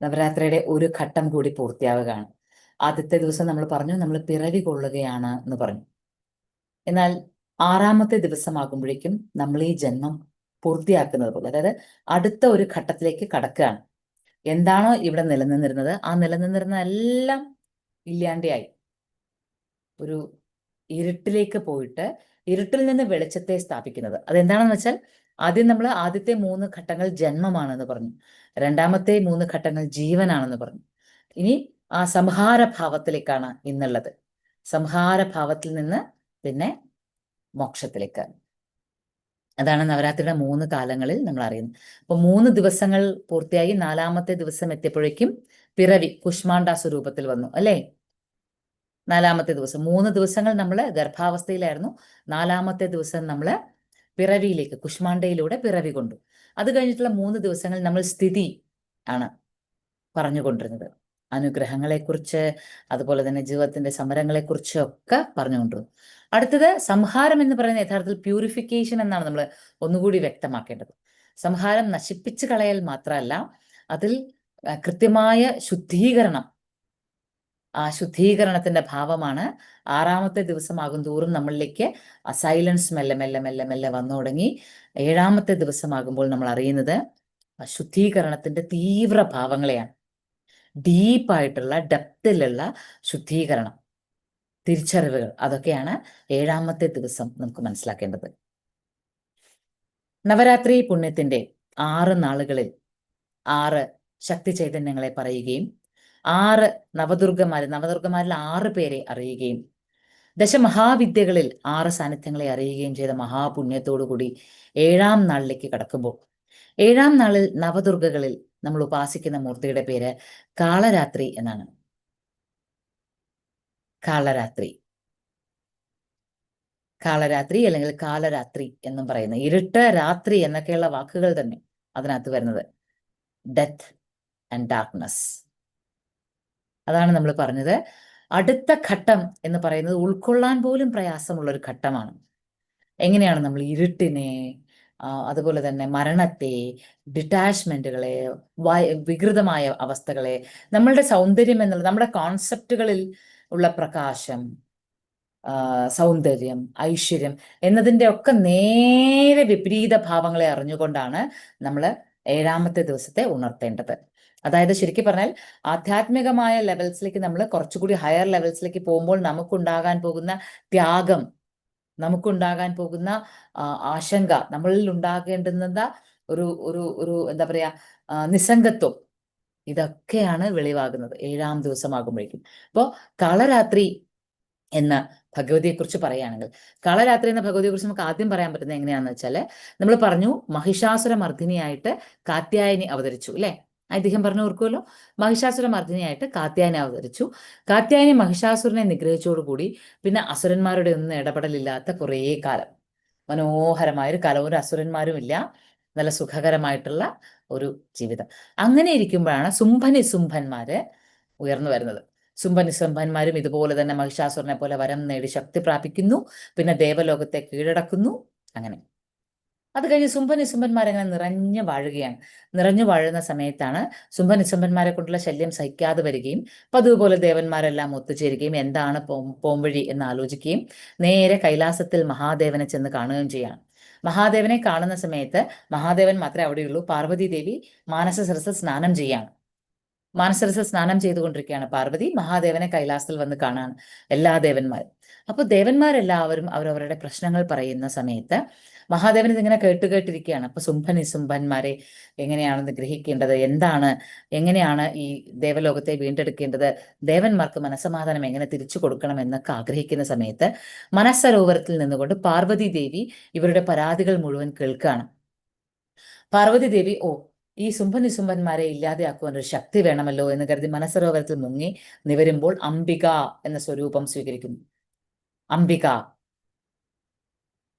നവരാത്രിയുടെ ഒരു ഘട്ടം കൂടി പൂർത്തിയാവുകയാണ്. ആദ്യത്തെ ദിവസം നമ്മൾ പറഞ്ഞു നമ്മൾ പിറവി കൊള്ളുകയാണ് എന്ന് പറഞ്ഞു. എന്നാൽ 6ാമത്തെ ദിവസമാകുമ്പോഴേക്കും നമ്മൾ ഈ ജന്മം പൂർത്തിയാക്കുന്നത് പോലെ, അതായത് അടുത്ത ഒരു ഘട്ടത്തിലേക്ക് കടക്കുകയാണ്. എന്താണോ ഇവിടെ നിലനിന്നിരുന്നത് ആ നിലനിന്നിരുന്ന എല്ലാം ഇല്ലാണ്ടായി ഒരു ഇരുട്ടിലേക്ക് പോയിട്ട് ഇരുട്ടിൽ നിന്ന് വെളിച്ചത്തെ സ്ഥാപിക്കുന്നത്. അതെന്താണെന്ന് വെച്ചാൽ ആദ്യം നമ്മൾ ആദ്യത്തെ 3 ഘട്ടങ്ങൾ ജന്മമാണെന്ന് പറഞ്ഞു, രണ്ടാമത്തെ 3 ഘട്ടങ്ങൾ ജീവനാണെന്ന് പറഞ്ഞു. ഇനി ആ സംഹാരഭാവത്തിലേക്കാണ് ഇന്നുള്ളത്. സംഹാരഭാവത്തിൽ നിന്ന് പിന്നെ മോക്ഷത്തിലേക്ക്. അതാണ് നവരാത്രിയുടെ 3 കാലങ്ങളിൽ നമ്മൾ അറിയുന്നത്. അപ്പൊ 3 ദിവസങ്ങൾ പൂർത്തിയായി 4ാമത്തെ ദിവസം എത്തിയപ്പോഴേക്കും പിറവി കുഷ്മാണ്ഡ സ്വരൂപത്തിൽ വന്നു അല്ലേ. 4ാമത്തെ ദിവസം 3 ദിവസങ്ങൾ നമ്മൾ ഗർഭാവസ്ഥയിലായിരുന്നു. 4ാമത്തെ ദിവസം നമ്മൾ പിറവിയിലേക്ക് കുഷ്മാണ്ഡയിലൂടെ പിറവി കൊണ്ടു. അത് കഴിഞ്ഞിട്ടുള്ള 3 ദിവസങ്ങൾ നമ്മൾ സ്ഥിതി ആണ് പറഞ്ഞുകൊണ്ടിരുന്നത്. അനുഗ്രഹങ്ങളെക്കുറിച്ച്, അതുപോലെ തന്നെ ജീവിതത്തിന്റെ സമരങ്ങളെക്കുറിച്ച് ഒക്കെ പറഞ്ഞുകൊണ്ടിരുന്നു. അടുത്തത് സംഹാരം എന്ന് പറയുന്ന യഥാർത്ഥത്തിൽ പ്യൂരിഫിക്കേഷൻ എന്നാണ് നമ്മൾ ഒന്നുകൂടി വ്യക്തമാക്കേണ്ടത്. സംഹാരം നശിപ്പിച്ചു കളയൽ മാത്രമല്ല, അതിൽ കൃത്യമായ ശുദ്ധീകരണം, ആ ശുദ്ധീകരണത്തിന്റെ ഭാവമാണ് 6ാമത്തെ ദിവസമാകും തോറും നമ്മളിലേക്ക് സൈലൻസ് മെല്ലെ മെല്ലെ മെല്ലെ മെല്ലെ വന്നു തുടങ്ങി. 7ാമത്തെ ദിവസമാകുമ്പോൾ നമ്മൾ അറിയുന്നത് ശുദ്ധീകരണത്തിന്റെ തീവ്ര ഭാവങ്ങളെയാണ്. ഡീപ്പായിട്ടുള്ള ഡെപ്തിലുള്ള ശുദ്ധീകരണം, തിരിച്ചറിവുകൾ, അതൊക്കെയാണ് 7ാമത്തെ ദിവസം നമുക്ക് മനസ്സിലാക്കേണ്ടത്. നവരാത്രി പുണ്യത്തിന്റെ 6 നാളുകളിൽ 6 ശക്തി ചൈതന്യങ്ങളെ പറയുകയും 6 നവദുർഗമാരിൽ 6 പേരെ അറിയുകയും ദശമഹാവിദ്യകളിൽ 6 സാന്നിധ്യങ്ങളെ അറിയുകയും ചെയ്ത മഹാപുണ്യത്തോടുകൂടി 7ാം നാളിലേക്ക് കടക്കുമ്പോൾ, 7ാം നാളിൽ നവദുർഗകളിൽ നമ്മൾ ഉപാസിക്കുന്ന മൂർത്തിയുടെ പേര് കാളരാത്രി എന്നാണ്. കാളരാത്രി, കാളരാത്രി അല്ലെങ്കിൽ കാലരാത്രി എന്നും പറയുന്ന, ഇരുട്ട്, രാത്രി എന്നൊക്കെയുള്ള വാക്കുകൾ തന്നെ അതിനകത്ത് വരുന്നത്. ഡെത്ത് ആൻഡ് ഡാർക്ക്നെസ്, അതാണ് നമ്മൾ പറഞ്ഞത്. അടുത്ത ഘട്ടം എന്ന് പറയുന്നത് ഉൾക്കൊള്ളാൻ പോലും പ്രയാസമുള്ള ഒരു ഘട്ടമാണ്. എങ്ങനെയാണ് നമ്മൾ ഇരുട്ടിനെ, അതുപോലെ തന്നെ മരണത്തെ, ഡിറ്റാച്ച്മെന്റുകളെ, വികൃതമായ അവസ്ഥകളെ, നമ്മളുടെ സൗന്ദര്യം എന്നുള്ള നമ്മുടെ കോൺസെപ്റ്റുകളിൽ ഉള്ള പ്രകാശം, സൗന്ദര്യം, ഐശ്വര്യം എന്നതിൻ്റെ ഒക്കെ നേരെ വിപരീത ഭാവങ്ങളെ അറിഞ്ഞുകൊണ്ടാണ് നമ്മൾ 7ാമത്തെ ദിവസത്തെ ഉണർത്തേണ്ടത്. അതായത് ശരിക്കും പറഞ്ഞാൽ ആധ്യാത്മികമായ ലെവൽസിലേക്ക് നമ്മൾ കുറച്ചുകൂടി ഹയർ ലെവൽസിലേക്ക് പോകുമ്പോൾ നമുക്കുണ്ടാകാൻ പോകുന്ന ത്യാഗം, നമുക്കുണ്ടാകാൻ പോകുന്ന ആശങ്ക, നമ്മളിൽ ഉണ്ടാകേണ്ടുന്ന ഒരു ഒരു ഒരു എന്താ പറയാ നിസ്സംഗത്വം, ഇതൊക്കെയാണ് വെളിവാകുന്നത് 7ാം ദിവസമാകുമ്പോഴേക്കും. അപ്പോൾ കാളരാത്രി എന്ന ഭഗവതിയെക്കുറിച്ച് പറയുകയാണെങ്കിൽ, കാളരാത്രി എന്ന ഭഗവതിയെക്കുറിച്ച് നമുക്ക് ആദ്യം പറയാൻ പറ്റുന്നത് എങ്ങനെയാണെന്ന് വെച്ചാൽ, നമ്മൾ പറഞ്ഞു മഹിഷാസുര മർദ്ദിനിയായിട്ട് കാത്യായനി അവതരിച്ചു അല്ലെ. അദ്ദേഹം പറഞ്ഞു ഓർക്കുമല്ലോ, മഹിഷാസുര മർദ്ദിനിയായിട്ട് കാത്യായനി അവതരിച്ചു. കാത്യായനി മഹിഷാസുരനെ നിഗ്രഹിച്ചോടുകൂടി പിന്നെ അസുരന്മാരുടെ ഒന്നും ഇടപെടലില്ലാത്ത കുറേ കാലം, മനോഹരമായൊരു കാലം, ഒരു അസുരന്മാരും ഇല്ല, നല്ല സുഖകരമായിട്ടുള്ള ഒരു ജീവിതം. അങ്ങനെ ഇരിക്കുമ്പോഴാണ് സുംഭനിസുംഭന്മാര് ഉയർന്നു വരുന്നത്. സുംഭനിസുംഭന്മാരും ഇതുപോലെ തന്നെ മഹിഷാസുരനെ പോലെ വരം നേടി ശക്തി പ്രാപിക്കുന്നു, പിന്നെ ദേവലോകത്തെ കീഴടക്കുന്നു. അങ്ങനെ അത് കഴിഞ്ഞ് സുംഭനിസുംഭന്മാരങ്ങനെ നിറഞ്ഞു വാഴുകയാണ്. നിറഞ്ഞു വാഴുന്ന സമയത്താണ് സുംഭനിസുംഭന്മാരെ കൊണ്ടുള്ള ശല്യം സഹിക്കാതെ വരികയും പതിവ് പോലെ ദേവന്മാരെല്ലാം ഒത്തുചേരുകയും എന്താണ് പോംവഴി എന്ന് ആലോചിക്കുകയും നേരെ കൈലാസത്തിൽ മഹാദേവനെ ചെന്ന് കാണുകയും ചെയ്യാണ്. മഹാദേവനെ കാണുന്ന സമയത്ത് മഹാദേവൻ മാത്രമേ അവിടെയുള്ളൂ. പാർവതി ദേവി മാനസസരസിൽ സ്നാനം ചെയ്യാണ്. മാനസരസിൽ സ്നാനം ചെയ്തുകൊണ്ടിരിക്കുകയാണ് പാർവതി. മഹാദേവനെ കൈലാസത്തിൽ വന്ന് കാണാണ് എല്ലാ ദേവന്മാരും. അപ്പോൾ ദേവന്മാരെല്ലാവരും അവരവരുടെ പ്രശ്നങ്ങൾ പറയുന്ന സമയത്ത് മഹാദേവൻ ഇതിങ്ങനെ കേട്ടിരിക്കുകയാണ്. അപ്പൊ സുംഭനിസുംഭന്മാരെ എങ്ങനെയാണ് നിഗ്രഹിക്കേണ്ടത്, എങ്ങനെയാണ് ഈ ദേവലോകത്തെ വീണ്ടെടുക്കേണ്ടത്, ദേവന്മാർക്ക് മനസ്സമാധാനം എങ്ങനെ തിരിച്ചു കൊടുക്കണം എന്നൊക്കെ ആഗ്രഹിക്കുന്ന സമയത്ത് മനസ്സരോവരത്തിൽ നിന്നുകൊണ്ട് പാർവതി ദേവി ഇവരുടെ പരാതികൾ മുഴുവൻ കേൾക്കുകയാണ്. പാർവതി ദേവി ഈ സുംഭനിസുംഭന്മാരെ ഇല്ലാതെയാക്കുവാൻ ഒരു ശക്തി വേണമല്ലോ എന്ന് കരുതി മനസ്സരോവരത്തിൽ മുങ്ങി നിവരുമ്പോൾ അംബിക എന്ന സ്വരൂപം സ്വീകരിക്കുന്നു. അംബിക,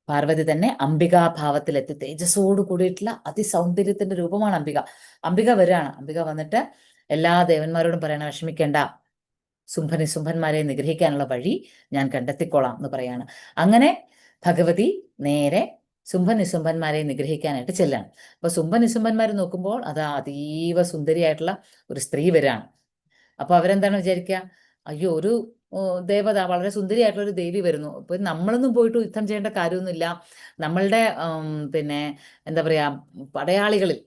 പാർവതി തന്നെ അംബികാഭാവത്തിലെത്തി തേജസ്സോട് കൂടിയിട്ടുള്ള അതിസൗന്ദര്യത്തിന്റെ രൂപമാണ് അംബിക. അംബിക വരികയാണ്. അംബിക വന്നിട്ട് എല്ലാ ദേവന്മാരോടും പറയണം, വിഷമിക്കേണ്ട, സുംഭനിസുംഭന്മാരെ നിഗ്രഹിക്കാനുള്ള വഴി ഞാൻ കണ്ടെത്തിക്കോളാം എന്ന് പറയാണ്. അങ്ങനെ ഭഗവതി നേരെ നിശുംഭന്മാരെ നിഗ്രഹിക്കാനായിട്ട് ചെല്ലാണ്. അപ്പൊ നിശുംഭന്മാർ നോക്കുമ്പോൾ അത് അതീവ സുന്ദരിയായിട്ടുള്ള ഒരു സ്ത്രീ വരാണ്. അപ്പൊ അവരെന്താണ് വിചാരിക്കുക, അയ്യോ ഒരു ദേവത, വളരെ സുന്ദരിയായിട്ടുള്ള ഒരു ദേവി വരുന്നു, ഇപ്പൊ നമ്മളൊന്നും പോയിട്ട് യുദ്ധം ചെയ്യേണ്ട കാര്യമൊന്നുമില്ല, നമ്മളുടെ പിന്നെ എന്താ പറയാ പടയാളികളിൽ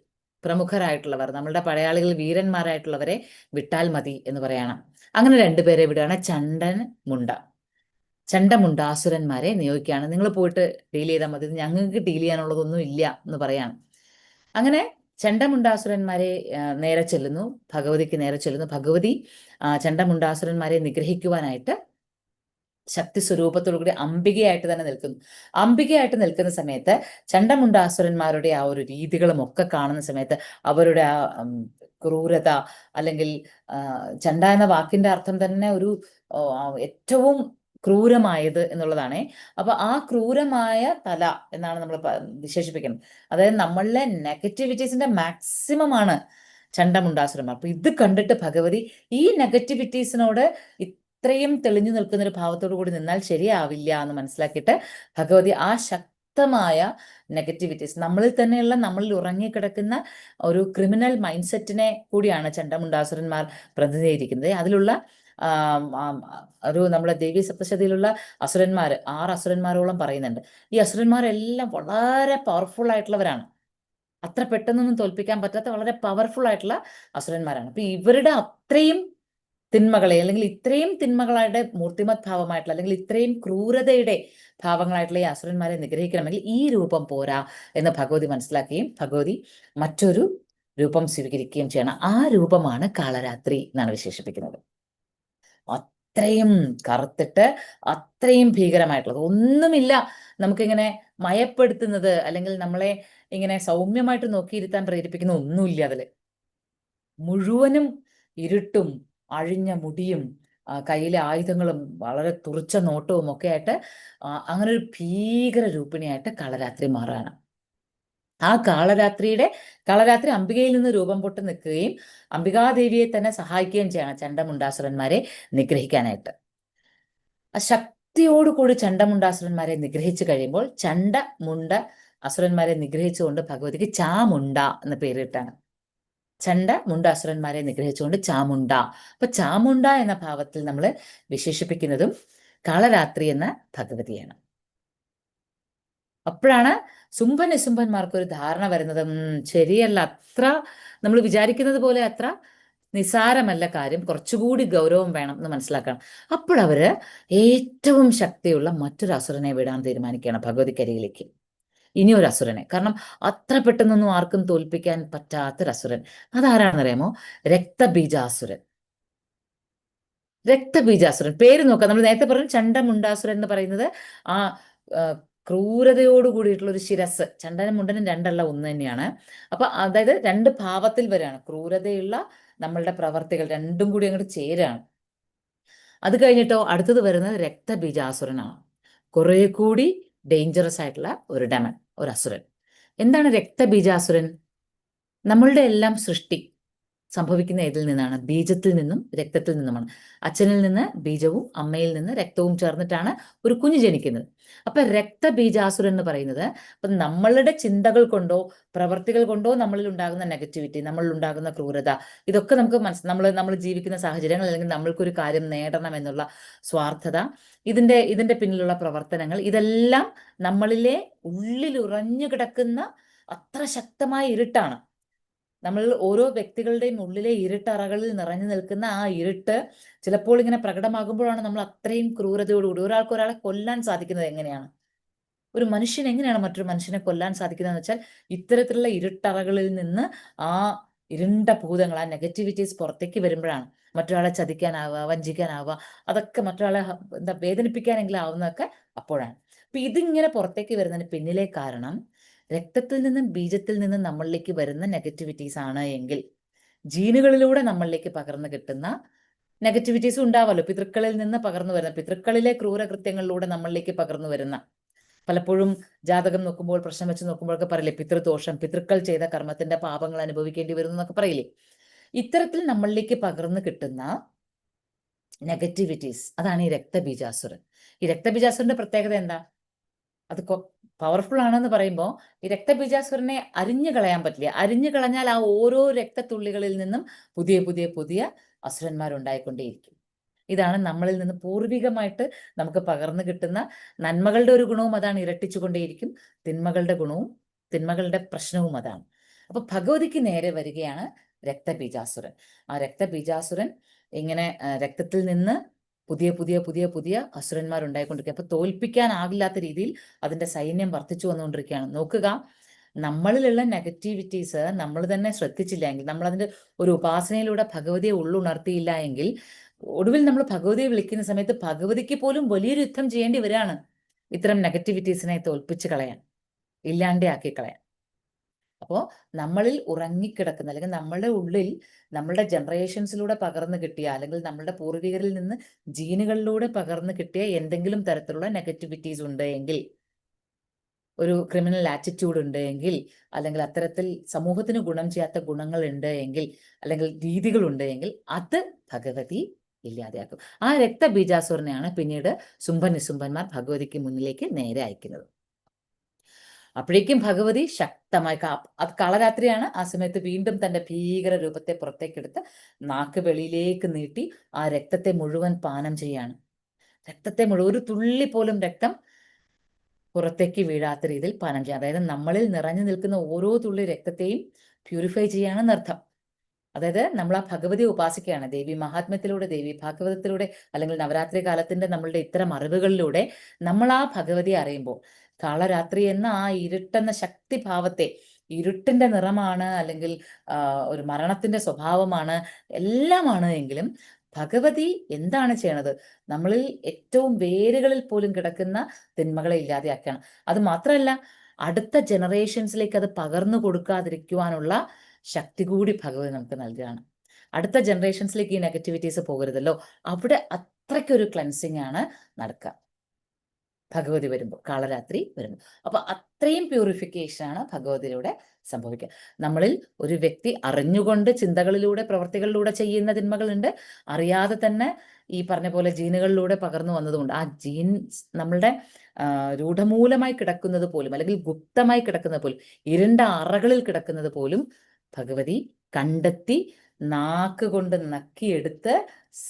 പ്രമുഖരായിട്ടുള്ളവർ, നമ്മളുടെ പടയാളികളിൽ വീരന്മാരായിട്ടുള്ളവരെ വിട്ടാൽ മതി എന്ന് പറയണം. അങ്ങനെ രണ്ടുപേരെ വിടുകയാണ്, ചണ്ടമുണ്ടാസുരന്മാരെ നിയോഗിക്കുകയാണ്. നിങ്ങൾ പോയിട്ട് ഡീൽ ചെയ്താൽ മതി, ഞങ്ങൾക്ക് ഡീൽ ചെയ്യാനുള്ളതൊന്നും ഇല്ല എന്ന് പറയാണ്. അങ്ങനെ ചണ്ടമുണ്ടാസുരന്മാരെ നേരെ ചെല്ലുന്നു, ഭഗവതിക്ക് നേരെ ചെല്ലുന്നു. ഭഗവതി ചണ്ടമുണ്ടാസുരന്മാരെ നിഗ്രഹിക്കുവാനായിട്ട് ശക്തി സ്വരൂപത്തോടുകൂടി അംബികയായിട്ട് തന്നെ നിൽക്കുന്നു. അംബികയായിട്ട് നിൽക്കുന്ന സമയത്ത് ചണ്ടമുണ്ടാസുരന്മാരുടെ ആ ഒരു രീതികളും ഒക്കെ കാണുന്ന സമയത്ത് അവരുടെ ആ ക്രൂരത, അല്ലെങ്കിൽ ചണ്ട എന്ന വാക്കിന്റെ അർത്ഥം തന്നെ ഒരു ഏറ്റവും ക്രൂരമായത് എന്നുള്ളതാണ്. അപ്പൊ ആ ക്രൂരമായ തല എന്നാണ് നമ്മൾ വിശേഷിപ്പിക്കുന്നത്. അതായത് നമ്മളിലെ നെഗറ്റിവിറ്റീസിന്റെ മാക്സിമം ആണ് ചണ്ടമുണ്ടാസുരന്മാർ. അപ്പൊ ഇത് കണ്ടിട്ട് ഭഗവതി ഈ നെഗറ്റിവിറ്റീസിനോട് ഇത്രയും തെളിഞ്ഞു നിൽക്കുന്ന ഒരു ഭാവത്തോടു കൂടി നിന്നാൽ ശരിയാവില്ല എന്ന് മനസ്സിലാക്കിയിട്ട് ഭഗവതി ആ ശക്തമായ നെഗറ്റിവിറ്റീസ്, നമ്മളിൽ തന്നെയുള്ള, നമ്മളിൽ ഉറങ്ങിക്കിടക്കുന്ന ഒരു ക്രിമിനൽ മൈൻഡ് സെറ്റിനെ കൂടിയാണ് ചണ്ടമുണ്ടാസുരന്മാർ പ്രതിനിധീകരിക്കുന്നത്. അതിലുള്ള ഒരു നമ്മളെ ദേവി സപ്തശതിയിലുള്ള അസുരന്മാർ 6 അസുരന്മാരോളം പറയുന്നുണ്ട്. ഈ അസുരന്മാരെല്ലാം വളരെ പവർഫുൾ ആയിട്ടുള്ളവരാണ്. അത്ര പെട്ടെന്നൊന്നും തോൽപ്പിക്കാൻ പറ്റാത്ത വളരെ പവർഫുൾ ആയിട്ടുള്ള അസുരന്മാരാണ്. അപ്പൊ ഇവരുടെ അത്രയും തിന്മകളെ, അല്ലെങ്കിൽ ഇത്രയും തിന്മകളുടെ മൂർത്തിമത് ഭാവമായിട്ടുള്ള, അല്ലെങ്കിൽ ഇത്രയും ക്രൂരതയുടെ ഭാവങ്ങളായിട്ടുള്ള ഈ അസുരന്മാരെ നിഗ്രഹിക്കണമെങ്കിൽ ഈ രൂപം പോരാ എന്ന് ഭഗവതി മനസ്സിലാക്കുകയും ഭഗവതി മറ്റൊരു രൂപം സ്വീകരിക്കുകയും ചെയ്യണം. ആ രൂപമാണ് കാളരാത്രി എന്നാണ് വിശേഷിപ്പിക്കുന്നത്. അത്രയും കറുത്തിട്ട് അത്രയും ഭീകരമായിട്ടുള്ളത്, ഒന്നുമില്ല നമുക്കിങ്ങനെ മയപ്പെടുത്തുന്നത്, അല്ലെങ്കിൽ നമ്മളെ ഇങ്ങനെ സൗമ്യമായിട്ട് നോക്കിയിരുത്താൻ പ്രേരിപ്പിക്കുന്ന ഒന്നുമില്ല അതില്. മുഴുവനും ഇരുട്ടും അഴിഞ്ഞ മുടിയും കയ്യിലെ ആയുധങ്ങളും വളരെ തുറച്ച നോട്ടവും ഒക്കെ ആയിട്ട് അങ്ങനെ ഒരു ഭീകര രൂപിണിയായിട്ട് കാളരാത്രി മാറുകയാണ്. ആ കാളരാത്രി അംബികയിൽ നിന്ന് രൂപം പൊട്ട് നിൽക്കുകയും അംബികാദേവിയെ തന്നെ സഹായിക്കുകയും ചെയ്യണം ചണ്ടമുണ്ടാസുരന്മാരെ നിഗ്രഹിക്കാനായിട്ട്. ആ ശക്തിയോടുകൂടി ചണ്ടമുണ്ടാസുരന്മാരെ നിഗ്രഹിച്ചു കഴിയുമ്പോൾ ചണ്ടമുണ്ട അസുരന്മാരെ നിഗ്രഹിച്ചുകൊണ്ട് ഭഗവതിക്ക് ചാമുണ്ട എന്ന പേരിട്ടാണ്. മുണ്ടാസുരന്മാരെ നിഗ്രഹിച്ചുകൊണ്ട് ചാമുണ്ട. അപ്പൊ ചാമുണ്ട എന്ന ഭാവത്തിൽ നമ്മൾ വിശേഷിപ്പിക്കുന്നതും കാളരാത്രി എന്ന ഭഗവതിയാണ്. അപ്പോഴാണ് നിശുംഭന്മാർക്ക് ഒരു ധാരണ വരുന്നത്, ശരിയല്ല, അത്ര നമ്മൾ വിചാരിക്കുന്നത് പോലെ അത്ര നിസാരമല്ല കാര്യം, കുറച്ചുകൂടി ഗൗരവം വേണം എന്ന് മനസ്സിലാക്കണം. അപ്പോഴവര് ഏറ്റവും ശക്തിയുള്ള മറ്റൊരു അസുരനെ വിടാൻ തീരുമാനിക്കുകയാണ് ഭഗവതിക്കരിയിലേക്ക്. ഇനി ഒരു അസുരനെ, കാരണം അത്ര പെട്ടെന്നൊന്നും ആർക്കും തോൽപ്പിക്കാൻ പറ്റാത്തൊരസുരൻ. അതാരാണെന്നറിയാമോ? രക്തബീജാസുരൻ. പേര് നോക്കാം, നമ്മൾ നേരത്തെ പറഞ്ഞു ചണ്ടമുണ്ടാസുരൻ എന്ന് പറയുന്നത് ആ ക്രൂരതയോട് കൂടിയിട്ടുള്ള ഒരു ശിരസ്. ചണ്ടനും മുണ്ടനും രണ്ടല്ല, ഒന്ന് തന്നെയാണ്. അപ്പൊ അതായത് രണ്ട് ഭാവത്തിൽ വരികയാണ്. ക്രൂരതയുള്ള നമ്മളുടെ പ്രവർത്തികൾ രണ്ടും കൂടി അങ്ങോട്ട് ചേരാണ്. അത് കഴിഞ്ഞിട്ടോ അടുത്തത് വരുന്നത് രക്തബീജാസുരനാണ്. കുറെ കൂടി ഡേഞ്ചറസ് ആയിട്ടുള്ള ഒരു ഡെമൺ, ഒരു അസുരൻ. എന്താണ് രക്തബീജാസുരൻ? നമ്മളുടെ എല്ലാം സൃഷ്ടി സംഭവിക്കുന്ന ഏതിൽ നിന്നാണ്? ബീജത്തിൽ നിന്നും രക്തത്തിൽ നിന്നുമാണ്. അച്ഛനിൽ നിന്ന് ബീജവും അമ്മയിൽ നിന്ന് രക്തവും ചേർന്നിട്ടാണ് ഒരു കുഞ്ഞ് ജനിക്കുന്നത്. അപ്പൊ രക്തബീജാസുരൻ എന്ന് പറയുന്നത്, അപ്പൊ നമ്മളുടെ ചിന്തകൾ കൊണ്ടോ പ്രവർത്തികൾ കൊണ്ടോ നമ്മളിൽ ഉണ്ടാകുന്ന നെഗറ്റിവിറ്റി, നമ്മളിൽ ഉണ്ടാകുന്ന ക്രൂരത, ഇതൊക്കെ നമുക്ക് നമ്മൾ ജീവിക്കുന്ന സാഹചര്യങ്ങൾ, അല്ലെങ്കിൽ നമ്മൾക്കൊരു കാര്യം നേടണം എന്നുള്ള സ്വാർത്ഥത, ഇതിന്റെ പിന്നിലുള്ള പ്രവർത്തനങ്ങൾ, ഇതെല്ലാം നമ്മളിലെ ഉള്ളിൽ ഉറഞ്ഞു കിടക്കുന്ന അത്ര ശക്തമായ ഇരുട്ടാണ്. നമ്മൾ ഓരോ വ്യക്തികളുടെയും ഉള്ളിലെ ഇരുട്ടറകളിൽ നിറഞ്ഞു നിൽക്കുന്ന ആ ഇരുട്ട് ചിലപ്പോൾ ഇങ്ങനെ പ്രകടമാകുമ്പോഴാണ് നമ്മൾ അത്രയും ക്രൂരതയോടുകൂടി ഒരാളെ കൊല്ലാൻ സാധിക്കുന്നത്. എങ്ങനെയാണ് ഒരു മനുഷ്യൻ എങ്ങനെയാണ് മറ്റൊരു മനുഷ്യനെ കൊല്ലാൻ സാധിക്കുന്നതെന്ന് വെച്ചാൽ, ഇത്തരത്തിലുള്ള ഇരുട്ടറകളിൽ നിന്ന് ആ ഇരുണ്ട ഭൂതങ്ങൾ, ആ നെഗറ്റിവിറ്റീസ് പുറത്തേക്ക് വരുമ്പോഴാണ്. മറ്റൊരാളെ ചതിക്കാനാവുക, വഞ്ചിക്കാനാവുക, അതൊക്കെ മറ്റൊരാളെ വേദനിപ്പിക്കാനെങ്കിലും ആവുന്നതൊക്കെ അപ്പോഴാണ്. അപ്പൊ ഇതിങ്ങനെ പുറത്തേക്ക് വരുന്നതിന് പിന്നിലെ കാരണം രക്തത്തിൽ നിന്നും ബീജത്തിൽ നിന്നും നമ്മളിലേക്ക് വരുന്ന നെഗറ്റിവിറ്റീസ് ആണ് എങ്കിൽ, ജീനുകളിലൂടെ നമ്മളിലേക്ക് പകർന്നു കിട്ടുന്ന നെഗറ്റിവിറ്റീസ് ഉണ്ടാവല്ലോ. പിതൃക്കളിൽ നിന്ന് പകർന്നു വരുന്ന, പിതൃക്കളിലെ ക്രൂരകൃത്യങ്ങളിലൂടെ നമ്മളിലേക്ക് പകർന്നു വരുന്ന, പലപ്പോഴും ജാതകം നോക്കുമ്പോൾ, പ്രശ്നം വെച്ച് നോക്കുമ്പോഴൊക്കെ പറയില്ലേ, പിതൃദോഷം, പിതൃക്കൾ ചെയ്ത കർമ്മത്തിന്റെ പാപങ്ങൾ അനുഭവിക്കേണ്ടി വരുന്നു എന്നൊക്കെ പറയില്ലേ. ഇത്തരത്തിൽ നമ്മളിലേക്ക് പകർന്നു കിട്ടുന്ന നെഗറ്റിവിറ്റീസ്, അതാണ് ഈ രക്തബീജാസുരൻ. ഈ രക്തബീജാസുരന്റെ പ്രത്യേകത എന്താ? അത് പവർഫുൾ ആണെന്ന് പറയുമ്പോൾ ഈ രക്തബീജാസുരനെ അരിഞ്ഞു കളയാൻ പറ്റില്ല. അരിഞ്ഞു കളഞ്ഞാൽ ആ ഓരോ രക്തത്തുള്ളികളിൽ നിന്നും പുതിയ പുതിയ പുതിയ അസുരന്മാരുണ്ടായിക്കൊണ്ടേയിരിക്കും. ഇതാണ് നമ്മളിൽ നിന്ന് പൂർവികമായിട്ട് നമുക്ക് പകർന്നു കിട്ടുന്ന നന്മകളുടെ ഒരു ഗുണവും അതാണ്, ഇരട്ടിച്ചുകൊണ്ടേയിരിക്കും. തിന്മകളുടെ പ്രശ്നവും അതാണ്. അപ്പൊ ഭഗവതിക്ക് നേരെ വരികയാണ് രക്തബീജാസുരൻ. ആ രക്തബീജാസുരൻ ഇങ്ങനെ രക്തത്തിൽ നിന്ന് പുതിയ പുതിയ പുതിയ പുതിയ അസുരന്മാരുണ്ടായിക്കൊണ്ടിരിക്കുക. അപ്പൊ തോൽപ്പിക്കാനാവില്ലാത്ത രീതിയിൽ അതിന്റെ സൈന്യം വർദ്ധിച്ചു വന്നുകൊണ്ടിരിക്കുകയാണ്. നോക്കുക, നമ്മളിലുള്ള നെഗറ്റിവിറ്റീസ് നമ്മൾ തന്നെ ശ്രദ്ധിച്ചില്ല എങ്കിൽ, നമ്മൾ അതിന്റെ ഒരു ഉപാസനയിലൂടെ ഭഗവതിയെ ഉള്ളുണർത്തിയില്ല എങ്കിൽ, ഒടുവിൽ നമ്മൾ ഭഗവതിയെ വിളിക്കുന്ന സമയത്ത് ഭഗവതിക്ക് പോലും വലിയൊരു യുദ്ധം ചെയ്യേണ്ടി വരികയാണ് ഇത്തരം നെഗറ്റിവിറ്റീസിനെ തോൽപ്പിച്ച് കളയാൻ, ഇല്ലാണ്ടാക്കി കളയാൻ. അപ്പോൾ നമ്മളിൽ ഉറങ്ങിക്കിടക്കുന്ന, അല്ലെങ്കിൽ നമ്മളുടെ ഉള്ളിൽ നമ്മളുടെ ജനറേഷൻസിലൂടെ പകർന്നു കിട്ടിയ, അല്ലെങ്കിൽ നമ്മളുടെ പൂർവികരിൽ നിന്ന് ജീനുകളിലൂടെ പകർന്നു കിട്ടിയ എന്തെങ്കിലും തരത്തിലുള്ള നെഗറ്റിവിറ്റീസ് ഉണ്ട് എങ്കിൽ, ഒരു ക്രിമിനൽ ആറ്റിറ്റ്യൂഡ് ഉണ്ട് എങ്കിൽ, അല്ലെങ്കിൽ അത്തരത്തിൽ സമൂഹത്തിന് ഗുണം ചെയ്യാത്ത ഗുണങ്ങൾ ഉണ്ട് എങ്കിൽ, അല്ലെങ്കിൽ രീതികളുണ്ട് എങ്കിൽ, അത് ഭഗവതി ഇല്ലാതെയാക്കും. ആ രക്തബീജാസുരനെയാണ് പിന്നീട് ശുംഭൻ നിശുംഭന്മാർ ഭഗവതിക്ക് മുന്നിലേക്ക് നേരെ അയക്കുന്നത്. അപ്പോഴേക്കും ഭഗവതി ശക്തമായി, അത് കാളരാത്രിയാണ്, ആ സമയത്ത് വീണ്ടും തന്റെ ഭീകര രൂപത്തെ പുറത്തേക്കെടുത്ത് നാക്ക് വെളിയിലേക്ക് നീട്ടി ആ രക്തത്തെ മുഴുവൻ പാനം ചെയ്യാണ്. രക്തത്തെ മുഴുവൻ, ഒരു തുള്ളി പോലും രക്തം പുറത്തേക്ക് വീഴാത്ത രീതിയിൽ പാനം ചെയ്യുക. അതായത് നമ്മളിൽ നിറഞ്ഞു നിൽക്കുന്ന ഓരോ തുള്ളി രക്തത്തെയും പ്യൂരിഫൈ ചെയ്യാണെന്ന് അർത്ഥം. അതായത് നമ്മൾ ആ ഭഗവതിയെ ഉപാസിക്കുകയാണ്. ദേവി മഹാത്മ്യത്തിലൂടെ, ദേവി ഭാഗവതത്തിലൂടെ, അല്ലെങ്കിൽ നവരാത്രി കാലത്തിന്റെ നമ്മളുടെ ഇത്തരം അറിവുകളിലൂടെ നമ്മൾ ആ ഭഗവതിയെ അറിയുമ്പോൾ, കാളരാത്രി എന്ന ആ ഇരുട്ടെന്ന ശക്തിഭാവത്തെ, ഇരുട്ടിന്റെ നിറമാണ്, അല്ലെങ്കിൽ ഒരു മരണത്തിന്റെ സ്വഭാവമാണ്, എല്ലാമാണ് എങ്കിലും ഭഗവതി എന്താണ് ചെയ്യണത്? നമ്മളിൽ ഏറ്റവും വേരുകളിൽ പോലും കിടക്കുന്ന തിന്മകളെ ഇല്ലാതെയാക്കുകയാണ്. അത് മാത്രമല്ല, അടുത്ത ജനറേഷൻസിലേക്ക് അത് പകർന്നു കൊടുക്കാതിരിക്കുവാനുള്ള ശക്തി കൂടി ഭഗവതി നമുക്ക് നൽകുകയാണ്. അടുത്ത ജനറേഷൻസിലേക്ക് ഈ നെഗറ്റിവിറ്റീസ് പോകരുതല്ലോ. അവിടെ അത്രയ്ക്കൊരു ക്ലെൻസിങ് ആണ് നടക്കുക ഭഗവതി വരുമ്പോൾ, കാളരാത്രി വരുമ്പോൾ. അപ്പൊ അത്രയും പ്യൂരിഫിക്കേഷൻ ആണ് ഭഗവതിയിലൂടെ സംഭവിക്കുക. നമ്മളിൽ ഒരു വ്യക്തി അറിഞ്ഞുകൊണ്ട് ചിന്തകളിലൂടെ, പ്രവർത്തികളിലൂടെ ചെയ്യുന്ന തിന്മകളുണ്ട്. അറിയാതെ തന്നെ ഈ പറഞ്ഞ പോലെ ജീനുകളിലൂടെ പകർന്നു വന്നതുകൊണ്ട്, ആ ജീൻ നമ്മളുടെ രൂഢമൂലമായി കിടക്കുന്നത് പോലും, അല്ലെങ്കിൽ ഗുപ്തമായി കിടക്കുന്നത് പോലും, ഇരുണ്ട അറകളിൽ കിടക്കുന്നത് പോലും ഭഗവതി കണ്ടെത്തി നാക്ക് കൊണ്ട് നക്കിയെടുത്ത്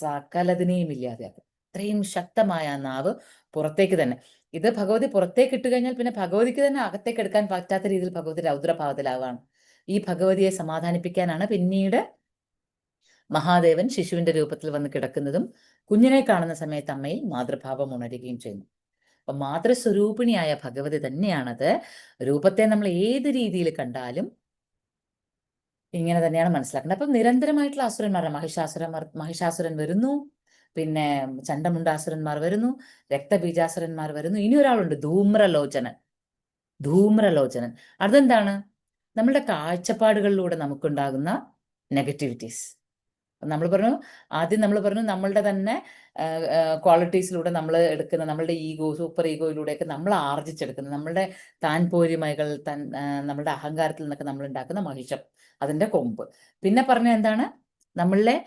സകലതിനെയും ഇല്ലാതെയാക്കും. അത്രയും ശക്തമായ നാവ് പുറത്തേക്ക് തന്നെ. ഇത് ഭഗവതി പുറത്തേക്ക് ഇട്ട് കഴിഞ്ഞാൽ പിന്നെ ഭഗവതിക്ക് തന്നെ അകത്തേക്ക് എടുക്കാൻ പറ്റാത്ത രീതിയിൽ ഭഗവതി രൗദ്രഭാവത്തിലാവാണ്. ഈ ഭഗവതിയെ സമാധാനിപ്പിക്കാനാണ് പിന്നീട് മഹാദേവൻ ശിശുവിന്റെ രൂപത്തിൽ വന്ന് കിടക്കുന്നതും കുഞ്ഞിനെ കാണുന്ന സമയത്ത് അമ്മയിൽ മാതൃഭാവം ഉണരുകയും ചെയ്യുന്നു. അപ്പൊ മാതൃസ്വരൂപിണിയായ ഭഗവതി തന്നെയാണത്. രൂപത്തെ നമ്മൾ ഏത് രീതിയിൽ കണ്ടാലും ഇങ്ങനെ തന്നെയാണ് മനസ്സിലാക്കേണ്ടത്. അപ്പം നിരന്തരമായിട്ടുള്ള അസുരന്മാർ, മഹിഷാസുരൻ വരുന്നു, പിന്നെ ചണ്ടമുണ്ടാസുരന്മാർ വരുന്നു, രക്തബീജാസുരന്മാർ വരുന്നു. ഇനി ഒരാളുണ്ട്, ധൂമ്രലോചനൻ. അതെന്താണ്? നമ്മളുടെ കാഴ്ചപ്പാടുകളിലൂടെ നമുക്കുണ്ടാകുന്ന നെഗറ്റിവിറ്റീസ്. നമ്മൾ പറഞ്ഞു, ആദ്യം നമ്മൾ പറഞ്ഞു നമ്മളുടെ തന്നെ ക്വാളിറ്റീസിലൂടെ നമ്മൾ എടുക്കുന്ന, നമ്മളുടെ ഈഗോ, സൂപ്പർ ഈഗോയിലൂടെയൊക്കെ നമ്മൾ ആർജിച്ചെടുക്കുന്ന, നമ്മളുടെ താൻ പോരിമകൾ, നമ്മളുടെ അഹങ്കാരത്തിൽ നിന്നൊക്കെ നമ്മൾ ഉണ്ടാക്കുന്ന മഹിഷം, അതിന്റെ കൊമ്പ്. പിന്നെ പറഞ്ഞ എന്താണ്? നമ്മളിലെ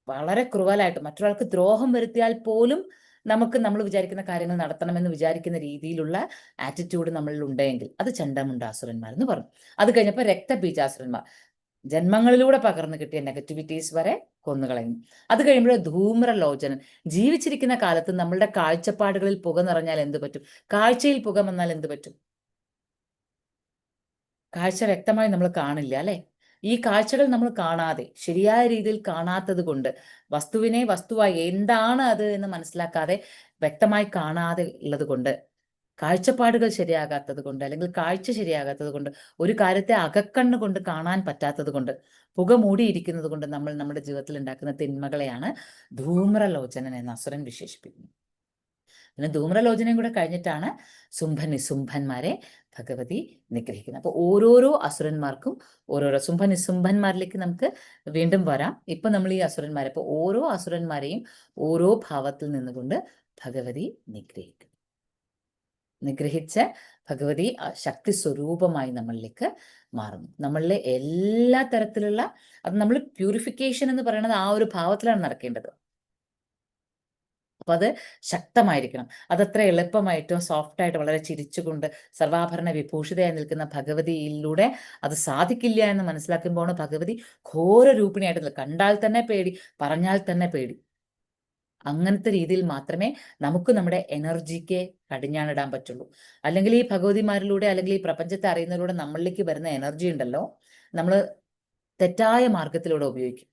വളരെ ക്രൂവലായിട്ട് മറ്റൊരാൾക്ക് ദ്രോഹം വരുത്തിയാൽ പോലും നമുക്ക് നമ്മൾ വിചാരിക്കുന്ന കാര്യങ്ങൾ നടത്തണമെന്ന് വിചാരിക്കുന്ന രീതിയിലുള്ള ആറ്റിറ്റ്യൂഡ് നമ്മളിൽ ഉണ്ടെങ്കിൽ അത് ചണ്ടമുണ്ടാസുരന്മാർ എന്ന് പറഞ്ഞു. അത് കഴിഞ്ഞപ്പോൾ രക്തബീജാസുരന്മാർ, ജന്മങ്ങളിലൂടെ പകർന്നു കിട്ടിയ നെഗറ്റിവിറ്റീസ് വരെ കൊന്നുകളയുന്നു. അത് കഴിയുമ്പോൾ ധൂമ്രലോചനൻ, ജീവിച്ചിരിക്കുന്ന കാലത്ത് നമ്മളുടെ കാഴ്ചപ്പാടുകളിൽ പുക നിറഞ്ഞാൽ എന്ത് പറ്റും? കാഴ്ചയിൽ പുക വന്നാൽ എന്ത് പറ്റും? കാഴ്ച വ്യക്തമായി നമ്മൾ കാണില്ല, അല്ലെ? ഈ കാഴ്ചകൾ നമ്മൾ കാണാതെ, ശരിയായ രീതിയിൽ കാണാത്തത് കൊണ്ട്, വസ്തുവിനെ വസ്തുവായി എന്താണ് അത് എന്ന് മനസ്സിലാക്കാതെ, വ്യക്തമായി കാണാതെ ഉള്ളത് കൊണ്ട്, കാഴ്ചപ്പാടുകൾ ശരിയാകാത്തത് കൊണ്ട്, അല്ലെങ്കിൽ കാഴ്ച ശരിയാകാത്തത് കൊണ്ട്, ഒരു കാര്യത്തെ അകക്കണ്ണ് കൊണ്ട് കാണാൻ പറ്റാത്തത് കൊണ്ട്, പുക മൂടിയിരിക്കുന്നത് കൊണ്ട് നമ്മൾ നമ്മുടെ ജീവിതത്തിൽ ഉണ്ടാക്കുന്ന തിന്മകളെയാണ് ധൂമ്രലോചനൻ എന്ന അസുരൻ വിശേഷിപ്പിക്കുന്നത്. പിന്നെ ധൂമ്രലോചനയും കൂടെ കഴിഞ്ഞിട്ടാണ് നിശുംഭന്മാരെ ഭഗവതി നിഗ്രഹിക്കുന്നത്. അപ്പോൾ ഓരോരോ അസുരന്മാർക്കും ഓരോരോ നിശുംഭന്മാരിലേക്ക് നമുക്ക് വീണ്ടും വരാം. ഇപ്പൊ നമ്മൾ ഈ അസുരന്മാരെ, ഇപ്പോൾ ഓരോ അസുരന്മാരെയും ഓരോ ഭാവത്തിൽ നിന്നുകൊണ്ട് ഭഗവതി നിഗ്രഹിക്കും. നിഗ്രഹിച്ച ഭഗവതി ശക്തി സ്വരൂപമായി നമ്മളിലേക്ക് മാറുന്നു. നമ്മളിലെ എല്ലാ തരത്തിലുള്ള, അത് നമ്മൾ പ്യൂരിഫിക്കേഷൻ എന്ന് പറയുന്നത് ആ ഒരു ഭാവത്തിലാണ് നടക്കേണ്ടത്. അപ്പൊ അത് ശക്തമായിരിക്കണം. അതത്ര എളുപ്പമായിട്ടും സോഫ്റ്റായിട്ട് വളരെ ചിരിച്ചുകൊണ്ട് സർവാഭരണ വിഭൂഷിതയായി നിൽക്കുന്ന ഭഗവതിയിലൂടെ അത് സാധിക്കില്ല എന്ന് മനസ്സിലാക്കുമ്പോൾ ഭഗവതി ഘോര രൂപിണിയായിട്ട് കണ്ടാൽ തന്നെ പേടി, പറഞ്ഞാൽ തന്നെ പേടി. അങ്ങനത്തെ രീതിയിൽ മാത്രമേ നമുക്ക് നമ്മുടെ എനർജിക്ക് കടിഞ്ഞാണിടാൻ പറ്റുള്ളൂ. അല്ലെങ്കിൽ ഈ ഭഗവതിമാരിലൂടെ അല്ലെങ്കിൽ ഈ പ്രപഞ്ചത്തെ അറിയുന്നതിലൂടെ നമ്മളിലേക്ക് വരുന്ന എനർജി ഉണ്ടല്ലോ, നമ്മൾ തെറ്റായ മാർഗത്തിലൂടെ ഉപയോഗിക്കും.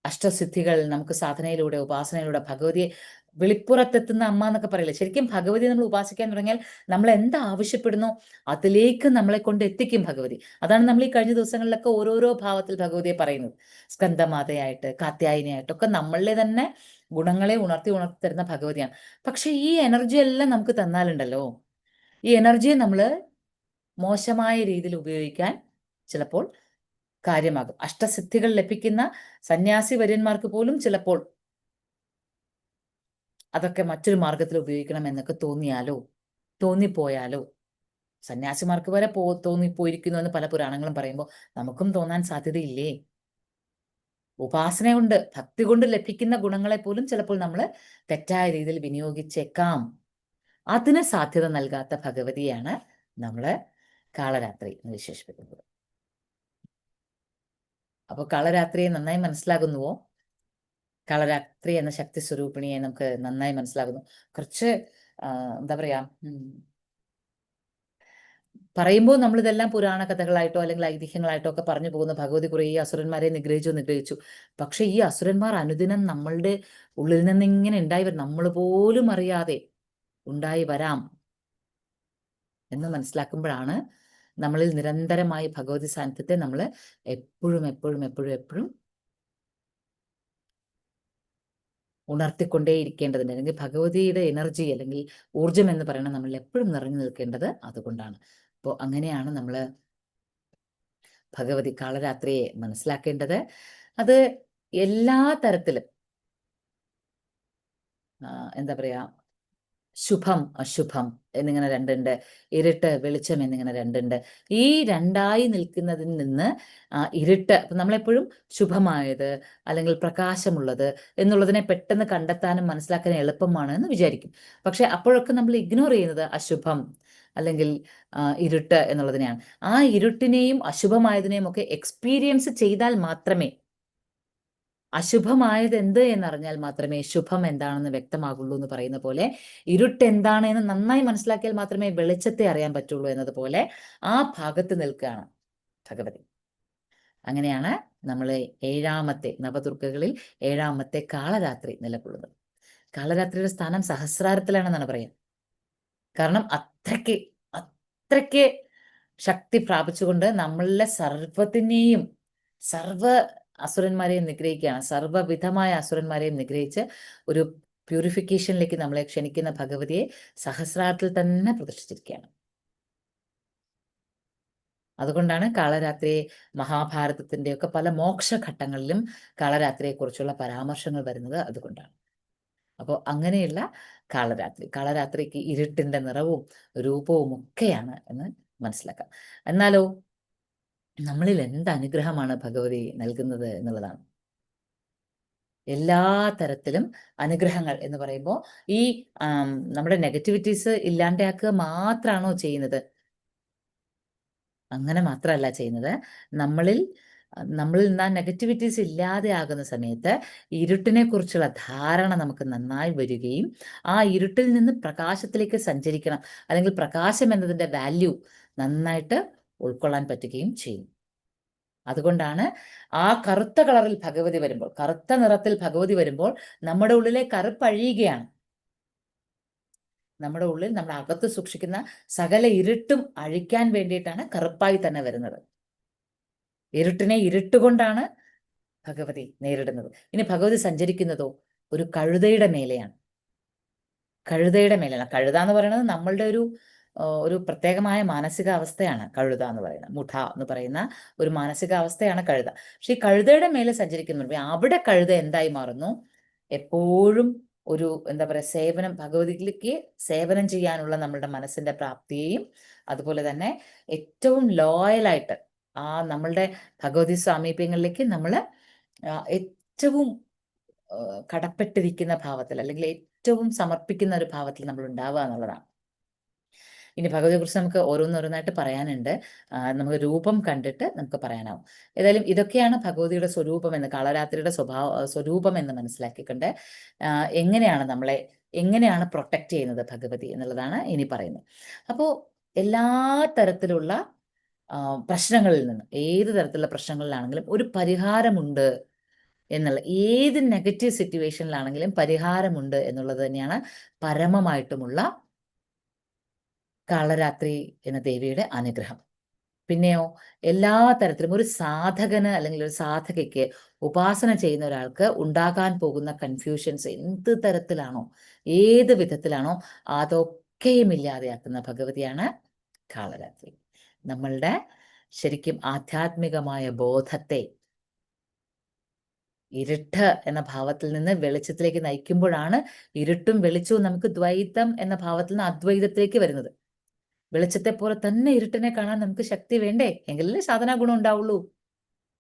അഷ്ടസിദ്ധികൾ നമുക്ക് സാധനയിലൂടെ, ഉപാസനയിലൂടെ ഭഗവതിയെ വെളിപ്പുറത്തെത്തുന്ന അമ്മ എന്നൊക്കെ പറയില്ലേ, ശരിക്കും ഭഗവതിയെ നമ്മൾ ഉപാസിക്കാൻ തുടങ്ങിയാൽ നമ്മൾ എന്താ ആവശ്യപ്പെടുന്നോ അതിലേക്ക് നമ്മളെ കൊണ്ട് എത്തിക്കും ഭഗവതി. അതാണ് നമ്മൾ ഈ കഴിഞ്ഞ ദിവസങ്ങളിലൊക്കെ ഓരോരോ ഭാവത്തിൽ ഭഗവതിയെ പറയുന്നത്. സ്കന്ദമാതയായിട്ട്, കാത്യായനിയായിട്ടൊക്കെ നമ്മളിലെ തന്നെ ഗുണങ്ങളെ ഉണർത്തി ഉണർത്തി തരുന്ന ഭഗവതിയാണ്. പക്ഷെ ഈ എനർജി എല്ലാം നമുക്ക് തന്നാലുണ്ടല്ലോ, ഈ എനർജിയെ നമ്മൾ മോശമായ രീതിയിൽ ഉപയോഗിക്കാൻ ചിലപ്പോൾ കാര്യമാകും. അഷ്ടസിദ്ധികൾ ലഭിക്കുന്ന സന്യാസി വര്യന്മാർക്ക് പോലും ചിലപ്പോൾ അതൊക്കെ മറ്റൊരു മാർഗത്തിൽ ഉപയോഗിക്കണം എന്നൊക്കെ തോന്നിപ്പോയാലോ, സന്യാസിമാർക്ക് വരെ തോന്നിപ്പോയിരിക്കുന്നു എന്ന് പല പുരാണങ്ങളും പറയുമ്പോൾ നമുക്കും തോന്നാൻ സാധ്യതയില്ലേ? ഉപാസന കൊണ്ട്, ഭക്തി കൊണ്ട് ലഭിക്കുന്ന ഗുണങ്ങളെ പോലും ചിലപ്പോൾ നമ്മൾ തെറ്റായ രീതിയിൽ വിനിയോഗിച്ചേക്കാം. അതിന് സാധ്യത നൽകാത്ത ഭഗവതിയാണ് നമ്മൾ കാളരാത്രി എന്ന് വിശേഷിപ്പിക്കുന്നത്. അപ്പോൾ കാളരാത്രിയെ നന്നായി മനസ്സിലാകുന്നുവോ? കാളരാത്രി എന്ന ശക്തി സ്വരൂപിണിയെ നമുക്ക് നന്നായി മനസ്സിലാകുന്നു. കുറച്ച് എന്താ പറയാ, പറയുമ്പോൾ നമ്മളിതെല്ലാം പുരാണ കഥകളായിട്ടോ അല്ലെങ്കിൽ ഐതിഹ്യങ്ങളായിട്ടോ ഒക്കെ പറഞ്ഞു പോകുന്ന ഭഗവതി കുറേ അസുരന്മാരെ നിഗ്രഹിച്ചു. പക്ഷെ ഈ അസുരന്മാർ അനുദിനം നമ്മളുടെ ഉള്ളിൽ നിന്ന് ഇങ്ങനെ ഉണ്ടായി വരും, നമ്മൾ പോലും അറിയാതെ ഉണ്ടായി വരാം എന്ന് മനസ്സിലാക്കുമ്പോഴാണ് നമ്മളിൽ നിരന്തരമായി ഭഗവതി സാന്നിധ്യത്തെ നമ്മൾ എപ്പോഴും ഉണർത്തിക്കൊണ്ടേയിരിക്കേണ്ടതുണ്ട്. അല്ലെങ്കിൽ ഭഗവതിയുടെ എനർജി അല്ലെങ്കിൽ ഊർജം എന്ന് പറയുന്നത് നമ്മൾ എപ്പോഴും നിറഞ്ഞു നിൽക്കേണ്ടത് അതുകൊണ്ടാണ്. അപ്പോൾ അങ്ങനെയാണ് നമ്മൾ ഭഗവതി കാളരാത്രിയെ മനസ്സിലാക്കേണ്ടത്. അത് എല്ലാ തരത്തിലും എന്താ പറയാ, ശുഭം അശുഭം എന്നിങ്ങനെ രണ്ടുണ്ട്, ഇരുട്ട് വെളിച്ചം എന്നിങ്ങനെ രണ്ടുണ്ട്. ഈ രണ്ടായി നിൽക്കുന്നതിൽ നിന്ന് ഇരുട്ട് നമ്മളെപ്പോഴും ശുഭമായത് അല്ലെങ്കിൽ പ്രകാശമുള്ളത് എന്നുള്ളതിനെ പെട്ടെന്ന് കണ്ടെത്താനും മനസ്സിലാക്കാനും എളുപ്പമാണ് എന്ന് വിചാരിക്കും. പക്ഷെ അപ്പോഴൊക്കെ നമ്മൾ ഇഗ്നോർ ചെയ്യുന്നത് അശുഭം അല്ലെങ്കിൽ ഇരുട്ട് എന്നുള്ളതിനെയാണ്. ആ ഇരുട്ടിനെയും അശുഭമായതിനെയും ഒക്കെ എക്സ്പീരിയൻസ് ചെയ്താൽ മാത്രമേ, അശുഭമായത് എന്ത് എന്നറിഞ്ഞാൽ മാത്രമേ ശുഭം എന്താണെന്ന് വ്യക്തമാകുള്ളൂ എന്ന് പറയുന്ന പോലെ, ഇരുട്ട് എന്താണ് എന്ന് നന്നായി മനസ്സിലാക്കിയാൽ മാത്രമേ വെളിച്ചത്തെ അറിയാൻ പറ്റുള്ളൂ എന്നതുപോലെ ആ ഭാഗത്ത് നിൽക്കുകയാണ് ഭഗവതി. അങ്ങനെയാണ് നമ്മൾ ഏഴാമത്തെ നവദുർഗകളിൽ ഏഴാമത്തെ കാളരാത്രി നിലകൊള്ളുന്നത്. കാളരാത്രിയുടെ സ്ഥാനം സഹസ്രാരത്തിലാണെന്നാണ് പറയാം. കാരണം അത്രയ്ക്ക് ശക്തി പ്രാപിച്ചുകൊണ്ട് നമ്മളിലെ സർവ അസുരന്മാരെയും നിഗ്രഹിക്കുകയാണ്. സർവ്വവിധമായ അസുരന്മാരെയും നിഗ്രഹിച്ച് ഒരു പ്യൂരിഫിക്കേഷനിലേക്ക് നമ്മളെ ക്ഷണിക്കുന്ന ഭഗവതിയെ സഹസ്രാരത്തിൽ തന്നെ പ്രതിഷ്ഠിച്ചിരിക്കുകയാണ്. അതുകൊണ്ടാണ് കാളരാത്രിയെ മഹാഭാരതത്തിന്റെ ഒക്കെ പല മോക്ഷഘട്ടങ്ങളിലും കാളരാത്രിയെക്കുറിച്ചുള്ള പരാമർശങ്ങൾ വരുന്നത് അതുകൊണ്ടാണ്. അപ്പോൾ അങ്ങനെയുള്ള കാളരാത്രിക്ക് ഇരുട്ടിന്റെ നിറവും രൂപവും ഒക്കെയാണ് എന്ന് മനസ്സിലാക്കാം. എന്നാലോ നമ്മളിൽ എന്ത് അനുഗ്രഹമാണ് ഭഗവതി നൽകുന്നത് എന്നുള്ളതാണ്. എല്ലാ തരത്തിലും അനുഗ്രഹങ്ങൾ എന്ന് പറയുമ്പോൾ ഈ നമ്മുടെ നെഗറ്റിവിറ്റീസ് ഇല്ലാണ്ടാക്കുക മാത്രമാണോ ചെയ്യുന്നത്? അങ്ങനെ മാത്രമല്ല ചെയ്യുന്നത്. നമ്മളിൽ നിന്ന് ആ നെഗറ്റിവിറ്റീസ് ഇല്ലാതെ ആകുന്ന സമയത്ത് ഇരുട്ടിനെ കുറിച്ചുള്ള ധാരണ നമുക്ക് നന്നായി വരികയും ആ ഇരുട്ടിൽ നിന്ന് പ്രകാശത്തിലേക്ക് സഞ്ചരിക്കണം, അല്ലെങ്കിൽ പ്രകാശം എന്നതിൻ്റെ വാല്യൂ നന്നായിട്ട് ഉൾക്കൊള്ളാൻ പറ്റുകയും ചെയ്യും. അതുകൊണ്ടാണ് ആ കറുത്ത കളറിൽ ഭഗവതി വരുമ്പോൾ, കറുത്ത നിറത്തിൽ ഭഗവതി വരുമ്പോൾ നമ്മുടെ ഉള്ളിലെ കറുപ്പഴിയുകയാണ്. നമ്മുടെ ഉള്ളിൽ നമ്മൾ അകത്ത് സൂക്ഷിക്കുന്ന സകല ഇരുട്ടും അഴിക്കാൻ വേണ്ടിയിട്ടാണ് കറുപ്പായി തന്നെ വരുന്നത്. ഇരുട്ടിനെ ഇരുട്ടുകൊണ്ടാണ് ഭഗവതി നേരിടുന്നത്. ഇനി ഭഗവതി സഞ്ചരിക്കുന്നതോ ഒരു കഴുതയുടെ മേലെയാണ്. കഴുത എന്ന് പറയുന്നത് നമ്മളുടെ ഒരു പ്രത്യേകമായ മാനസികാവസ്ഥയാണ് കഴുത എന്ന് പറയുന്നത്. മുഠ എന്ന് പറയുന്ന ഒരു മാനസികാവസ്ഥയാണ് കഴുത. പക്ഷെ ഈ കഴുതയുടെ മേലെ സഞ്ചരിക്കുന്നുണ്ട്. അവിടെ കഴുത എന്തായി മാറുന്നു? എപ്പോഴും ഒരു എന്താ പറയുക, ഭഗവതിക്ക് സേവനം ചെയ്യാനുള്ള നമ്മളുടെ മനസ്സിന്റെ പ്രാപ്തിയെയും അതുപോലെ തന്നെ ഏറ്റവും ലോയലായിട്ട് നമ്മളുടെ ഭഗവതി സാമീപ്യങ്ങളിലേക്ക് നമ്മൾ ഏറ്റവും കടപ്പെട്ടിരിക്കുന്ന ഭാവത്തിൽ, അല്ലെങ്കിൽ ഏറ്റവും സമർപ്പിക്കുന്ന ഒരു ഭാവത്തിൽ നമ്മൾ ഉണ്ടാവുക എന്നുള്ളതാണ്. ഇനി ഭഗവതിയെക്കുറിച്ച് നമുക്ക് ഓരോന്നോരോന്നായിട്ട് പറയാനുണ്ട്. നമുക്ക് രൂപം കണ്ടിട്ട് നമുക്ക് പറയാനാവും. ഏതായാലും ഇതൊക്കെയാണ് ഭഗവതിയുടെ സ്വരൂപം എന്ന്, കാളരാത്രിയുടെ സ്വരൂപം എന്ന് മനസ്സിലാക്കിക്കൊണ്ട് എങ്ങനെയാണ് പ്രൊട്ടക്റ്റ് ചെയ്യുന്നത് ഭഗവതി എന്നുള്ളതാണ് ഇനി പറയുന്നത്. അപ്പോൾ എല്ലാ തരത്തിലുള്ള പ്രശ്നങ്ങളിൽ നിന്ന്, ഏത് തരത്തിലുള്ള പ്രശ്നങ്ങളിലാണെങ്കിലും ഒരു പരിഹാരമുണ്ട് എന്നുള്ള, ഏത് നെഗറ്റീവ് സിറ്റുവേഷനിലാണെങ്കിലും പരിഹാരമുണ്ട് എന്നുള്ളത് തന്നെയാണ് പരമമായിട്ടുമുള്ള കാളരാത്രി എന്ന ദേവിയുടെ അനുഗ്രഹം. പിന്നെയോ എല്ലാ തരത്തിലും ഒരു സാധകന് അല്ലെങ്കിൽ ഒരു സാധകയ്ക്ക് ഉപാസന ചെയ്യുന്ന ഒരാൾക്ക് ഉണ്ടാകാൻ പോകുന്ന കൺഫ്യൂഷൻസ് എന്ത് തരത്തിലാണോ, ഏത് വിധത്തിലാണോ, അതൊക്കെയും ഇല്ലാതെയാക്കുന്ന ഭഗവതിയാണ് കാളരാത്രി. നമ്മളുടെ ശരിക്കും ആധ്യാത്മികമായ ബോധത്തെ ഇരുട്ട് എന്ന ഭാവത്തിൽ നിന്ന് വെളിച്ചത്തിലേക്ക് നയിക്കുമ്പോഴാണ് ഇരുട്ടും വെളിച്ചവും നമുക്ക് ദ്വൈതം എന്ന ഭാവത്തിൽ നിന്ന് അദ്വൈതത്തിലേക്ക് വരുന്നത്. വെളിച്ചത്തെ പോലെ തന്നെ ഇരുട്ടിനെ കാണാൻ നമുക്ക് ശക്തി വേണ്ടേ? എങ്കിലല്ലേ സാധനാ ഗുണം ഉണ്ടാവുള്ളൂ.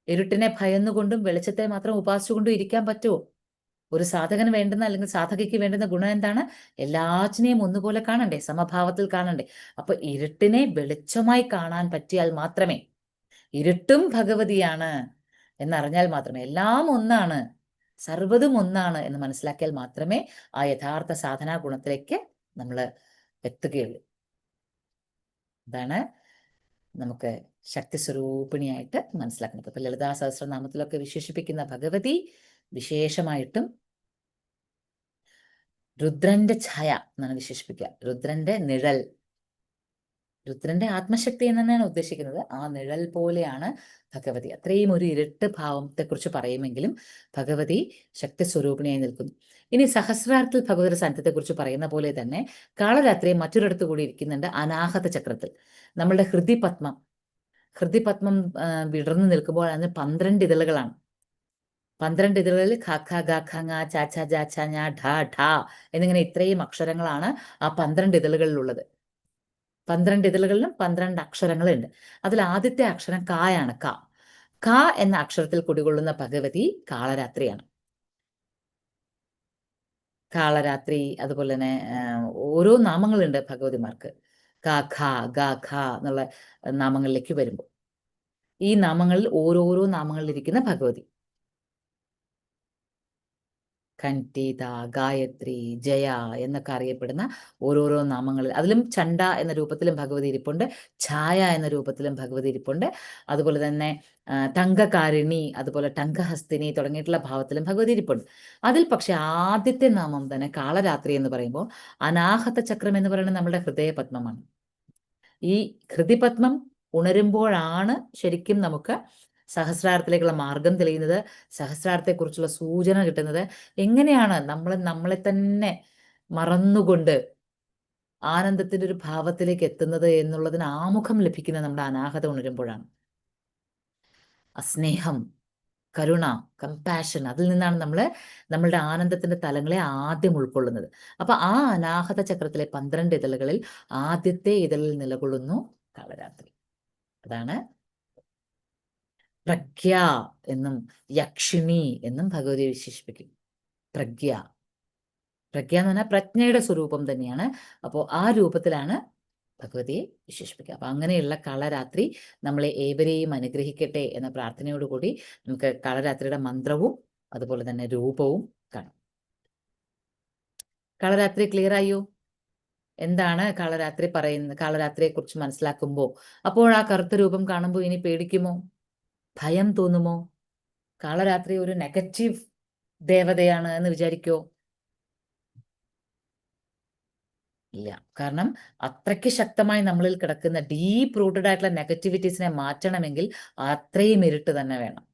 ഇരുട്ടിനെ ഭയന്നുകൊണ്ടും വെളിച്ചത്തെ മാത്രം ഉപാസിച്ചുകൊണ്ടും ഇരിക്കാൻ പറ്റുമോ? ഒരു സാധകന് വേണ്ടുന്ന, അല്ലെങ്കിൽ സാധകയ്ക്ക് വേണ്ടുന്ന ഗുണം എന്താണ്? എല്ലാറ്റിനെയും ഒന്നുപോലെ കാണണ്ടേ, സമഭാവത്തിൽ കാണണ്ടേ. അപ്പൊ ഇരുട്ടിനെ വെളിച്ചമായി കാണാൻ പറ്റിയാൽ മാത്രമേ, ഇരുട്ടും ഭഗവതിയാണ് എന്നറിഞ്ഞാൽ മാത്രമേ, എല്ലാം ഒന്നാണ്, സർവ്വതും ഒന്നാണ് എന്ന് മനസ്സിലാക്കിയാൽ മാത്രമേ ആ യഥാർത്ഥ സാധനാ ഗുണത്തിലേക്ക് നമ്മൾ എത്തുകയുള്ളൂ. അതാണ് നമുക്ക് ശക്തി സ്വരൂപിണിയായിട്ട് മനസ്സിലാക്കുന്നത്. ഇപ്പൊ ലളിതാ സഹസ്രനാമത്തിലൊക്കെ വിശേഷിപ്പിക്കുന്ന ഭഗവതി വിശേഷമായിട്ടും രുദ്രന്റെ ഛായ എന്നാണ് വിശേഷിപ്പിക്കുക. രുദ്രന്റെ നിഴൽ, രുദ്രന്റെ ആത്മശക്തി എന്ന് തന്നെയാണ് ഉദ്ദേശിക്കുന്നത്. ആ നിഴൽ പോലെയാണ് ഭഗവതി. അത്രയും ഒരു ഇരുട്ട് ഭാവത്തെക്കുറിച്ച് പറയുമെങ്കിലും ഭഗവതി ശക്തി സ്വരൂപിണിയായി നിൽക്കുന്നു. ഇനി സഹസ്രാർത്ഥത്തിൽ ഭഗവതിയുടെ സാന്നിധ്യത്തെക്കുറിച്ച് പറയുന്ന പോലെ തന്നെ കാളരാത്രി മറ്റൊരിടത്ത് കൂടി ഇരിക്കുന്നുണ്ട്, അനാഹത ചക്രത്തിൽ. നമ്മളുടെ ഹൃദിപത്മം വിടർന്നു നിൽക്കുമ്പോൾ അതിന് 12 ഇതളുകളാണ്. 12 ഇതളുകളിൽ ഖ ഖ ഗ ഖ ങ ച ഛ ജ ഛ ഞ ഢ ഢ എന്നിങ്ങനെ ഇത്രയും അക്ഷരങ്ങളാണ് ആ 12 ഇതളുകളിലുള്ളത്. 12 ഇതളുകളിലും 12 അക്ഷരങ്ങളുണ്ട്. അതിൽ ആദ്യത്തെ അക്ഷരം കായാണ്. ക എന്ന അക്ഷരത്തിൽ കുടികൊള്ളുന്ന ഭഗവതി കാളരാത്രിയാണ്. കാളരാത്രി, അതുപോലെ തന്നെ ഓരോ നാമങ്ങളുണ്ട് ഭഗവതിമാർക്ക്. ക ഖ ഗ ഖ എന്നുള്ള നാമങ്ങളിലേക്ക് വരുമ്പോൾ ഈ നാമങ്ങളിൽ ഓരോരോ നാമങ്ങളിലിരിക്കുന്ന ഭഗവതി, കൻറ്റീത, ഗായത്രി, ജയ എന്നൊക്കെ അറിയപ്പെടുന്ന ഓരോരോ നാമങ്ങളിൽ, അതിലും ചണ്ഡ എന്ന രൂപത്തിലും ഭഗവതി ഇരിപ്പുണ്ട്, ഛായ എന്ന രൂപത്തിലും ഭഗവതി ഇരിപ്പുണ്ട്. അതുപോലെ തന്നെ തങ്കകാരിണി, അതുപോലെ ടങ്കഹസ്തിനി തുടങ്ങിയിട്ടുള്ള ഭാവത്തിലും ഭഗവതി ഇരിപ്പുണ്ട്. അതിൽ പക്ഷെ ആദ്യത്തെ നാമം തന്നെ കാളരാത്രി എന്ന് പറയുമ്പോൾ അനാഹത ചക്രം എന്ന് പറയുന്നത് നമ്മുടെ ഹൃദയപത്മമാണ്. ഈ ഹൃദിപത്മം ഉണരുമ്പോഴാണ് ശരിക്കും നമുക്ക് സഹസ്രാരത്തിലേക്കുള്ള മാർഗം തെളിയുന്നത്, സഹസ്രാരത്തെക്കുറിച്ചുള്ള സൂചന കിട്ടുന്നത്. എങ്ങനെയാണ് നമ്മളെ തന്നെ മറന്നുകൊണ്ട് ആനന്ദത്തിന്റെ ഒരു ഭാവത്തിലേക്ക് എത്തുന്നത് എന്നുള്ളതിന് ആമുഖം ലഭിക്കുന്നത് നമ്മുടെ അനാഹത ഉണരുമ്പോഴാണ്. സ്നേഹം, കരുണ, കമ്പാഷൻ, അതിൽ നിന്നാണ് നമ്മളുടെ ആനന്ദത്തിന്റെ തലങ്ങളെ ആദ്യം ഉൾക്കൊള്ളുന്നത്. അപ്പൊ ആ അനാഹത ചക്രത്തിലെ 12 ഇതളുകളിൽ ആദ്യത്തെ ഇതളിൽ നിലകൊള്ളുന്നു കാളരാത്രി. അതാണ് പ്രഗ്യ എന്നും യക്ഷിണി എന്നും ഭഗവതിയെ വിശേഷിപ്പിക്കും. പ്രഗ്യ എന്ന് പറഞ്ഞാൽ പ്രജ്ഞയുടെ സ്വരൂപം തന്നെയാണ്. അപ്പോൾ ആ രൂപത്തിലാണ് ഭഗവതിയെ വിശേഷിപ്പിക്കുക. അപ്പൊ അങ്ങനെയുള്ള കാളരാത്രി നമ്മളെ ഏവരെയും അനുഗ്രഹിക്കട്ടെ എന്ന പ്രാർത്ഥനയോടുകൂടി നമുക്ക് കാളരാത്രിയുടെ മന്ത്രവും അതുപോലെ തന്നെ രൂപവും കാണാം. കാളരാത്രി ക്ലിയർ ആയോ? എന്താണ് കാളരാത്രി പറയുന്നത്? കാളരാത്രിയെ കുറിച്ച് മനസ്സിലാക്കുമ്പോൾ അപ്പോൾ ആ കറുത്ത രൂപം കാണുമ്പോൾ ഇനി പേടിക്കുമോ? ഭയം തോന്നുമോ? കാളരാത്രി ഒരു നെഗറ്റീവ് ദേവതയാണ് എന്ന് വിചാരിക്കോ? ഇല്ല. കാരണം അത്രയ്ക്ക് ശക്തമായി നമ്മളിൽ കിടക്കുന്ന ഡീപ്പ് റൂട്ടഡ് ആയിട്ടുള്ള നെഗറ്റിവിറ്റീസിനെ മാറ്റണമെങ്കിൽ അത്രയും ഇരുട്ട് തന്നെ വേണം,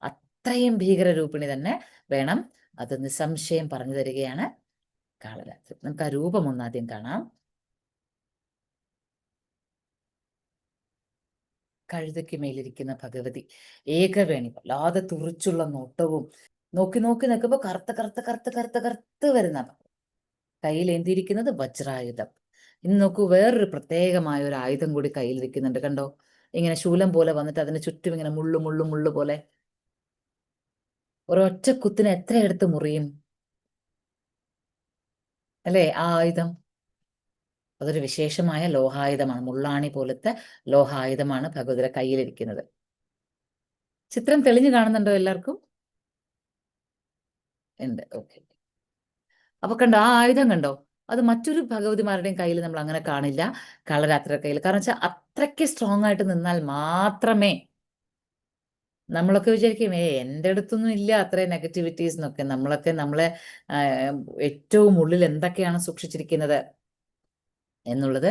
അത്രയും ഭീകരരൂപിണി തന്നെ വേണം. അത് നിസ്സംശയം പറഞ്ഞു തരികയാണ് കാളരാത്രി. നമുക്ക് ആ രൂപം ഒന്നാദ്യം കാണാം. കഴുതയ്ക്ക് മേലിരിക്കുന്ന ഭഗവതി ഏകവേണി, വല്ലാതെ തുറിച്ചുള്ള നോട്ടവും, നോക്കി നോക്കി നിൽക്കുമ്പോൾ കറുത്ത കറുത്ത കറുത്ത കറുത്ത കറുത്ത് വരുന്ന, കയ്യിൽ എന്തിയിരിക്കുന്നത് വജ്രായുധം. ഇന്ന് നോക്കൂ, വേറൊരു പ്രത്യേകമായ ഒരു ആയുധം കൂടി കയ്യിലിരിക്കുന്നുണ്ട്, കണ്ടോ? ഇങ്ങനെ ശൂലം പോലെ വന്നിട്ട് അതിന് ചുറ്റും ഇങ്ങനെ മുള്ളു മുള്ളു മുള്ളു പോലെ. ഒരൊറ്റ കുത്തിന് എത്രയെടുത്ത് മുറിയും അല്ലേ ആ ആയുധം? അതൊരു വിശേഷമായ ലോഹായുധമാണ്. മുള്ളാണി പോലത്തെ ലോഹായുധമാണ് ഭഗവതിയുടെ കയ്യിലിരിക്കുന്നത്. ചിത്രം തെളിഞ്ഞു കാണുന്നുണ്ടോ എല്ലാവർക്കും? ഉണ്ട്. ഓക്കെ. അപ്പൊ കണ്ടോ ആ ആയുധം കണ്ടോ? അത് മറ്റൊരു ഭഗവതിമാരുടെയും കയ്യിൽ നമ്മൾ അങ്ങനെ കാണില്ല. കാളരാത്രിയുടെ കയ്യിൽ. കാരണം വെച്ചാൽ അത്രയ്ക്ക് സ്ട്രോങ് ആയിട്ട് നിന്നാൽ മാത്രമേ, നമ്മളൊക്കെ വിചാരിക്കും എൻ്റെ അടുത്തൊന്നും ഇല്ല അത്രയും നെഗറ്റിവിറ്റീസ് എന്നൊക്കെ. നമ്മളൊക്കെ നമ്മളെ ഏറ്റവും ഉള്ളിൽ എന്തൊക്കെയാണ് സൂക്ഷിച്ചിരിക്കുന്നത് എന്നുള്ളത്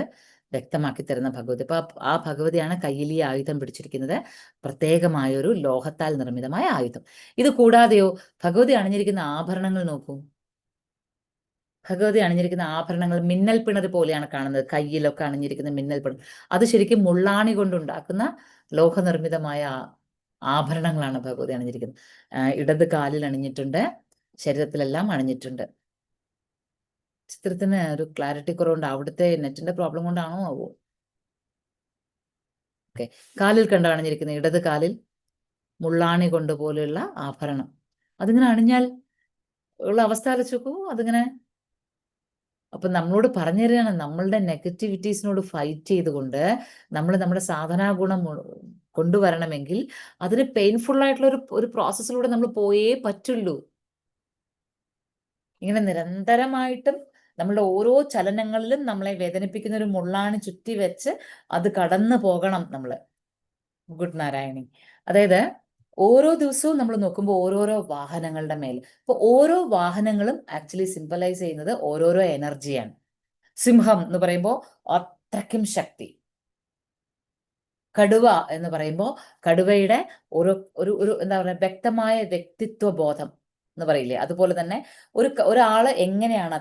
വ്യക്തമാക്കി തരുന്ന ഭഗവതി. അപ്പൊ ആ ഭഗവതിയാണ് കയ്യിൽ ഈ ആയുധം പിടിച്ചിരിക്കുന്നത്. പ്രത്യേകമായൊരു ലോഹത്താൽ നിർമ്മിതമായ ആയുധം. ഇത് കൂടാതെയോ ഭഗവതി അണിഞ്ഞിരിക്കുന്ന ആഭരണങ്ങൾ നോക്കൂ. ഭഗവതി അണിഞ്ഞിരിക്കുന്ന ആഭരണങ്ങൾ മിന്നൽ പിണർ പോലെയാണ് കാണുന്നത്. കയ്യിലൊക്കെ അണിഞ്ഞിരിക്കുന്ന മിന്നൽ പിണർ, അത് ശരിക്കും മുള്ളാണി കൊണ്ടുണ്ടാക്കുന്ന ലോഹനിർമ്മിതമായ ആഭരണങ്ങളാണ് ഭഗവതി അണിഞ്ഞിരിക്കുന്നത്. ഇടത് കാലിൽ അണിഞ്ഞിട്ടുണ്ട്, ശരീരത്തിലെല്ലാം അണിഞ്ഞിട്ടുണ്ട്. ചിത്രത്തിന് ഒരു ക്ലാരിറ്റി കുറവുണ്ട്. അവിടുത്തെ നെറ്റിന്റെ പ്രോബ്ലം കൊണ്ടാണോ ആവോ? ഓക്കെ. കാലിൽ കണ്ടോ അണിഞ്ഞിരിക്കുന്നത്? ഇടത് കാലിൽ മുള്ളാണി കൊണ്ടുപോലെയുള്ള ആഭരണം. അതിങ്ങനെ അണിഞ്ഞാൽ ഉള്ള അവസ്ഥ ആലോചിച്ച് നോക്കൂ. അതിങ്ങനെ, അപ്പൊ നമ്മളോട് പറഞ്ഞു തരികയാണ്, നമ്മളുടെ നെഗറ്റിവിറ്റീസിനോട് ഫൈറ്റ് ചെയ്തുകൊണ്ട് നമ്മൾ നമ്മുടെ സാധനാ ഗുണം കൊണ്ടുവരണമെങ്കിൽ അതിന് പെയിൻഫുൾ ആയിട്ടുള്ള ഒരു പ്രോസസ്സിലൂടെ നമ്മൾ പോയേ പറ്റുള്ളൂ. ഇങ്ങനെ നിരന്തരമായിട്ടും നമ്മളുടെ ഓരോ ചലനങ്ങളിലും നമ്മളെ വേദനിപ്പിക്കുന്ന ഒരു മുള്ളാണി ചുറ്റി വെച്ച് അത് കടന്നു പോകണം നമ്മൾ. ഗുഡ് നാരായണി. അതായത് ഓരോ ദിവസവും നമ്മൾ നോക്കുമ്പോൾ ഓരോരോ വാഹനങ്ങളുടെ മേൽ, ഇപ്പൊ ഓരോ വാഹനങ്ങളും ആക്ച്വലി സിംബലൈസ് ചെയ്യുന്നത് ഓരോരോ എനർജിയാണ്. സിംഹം എന്ന് പറയുമ്പോൾ അത്രയ്ക്കും ശക്തി. കടുവ എന്ന് പറയുമ്പോൾ കടുവയുടെ ഒരു ഒരു ഒരു എന്താ പറയുക, വ്യക്തമായ വ്യക്തിത്വ ബോധം എന്ന് പറയില്ലേ, അതുപോലെ തന്നെ ഒരാള് എങ്ങനെയാണ്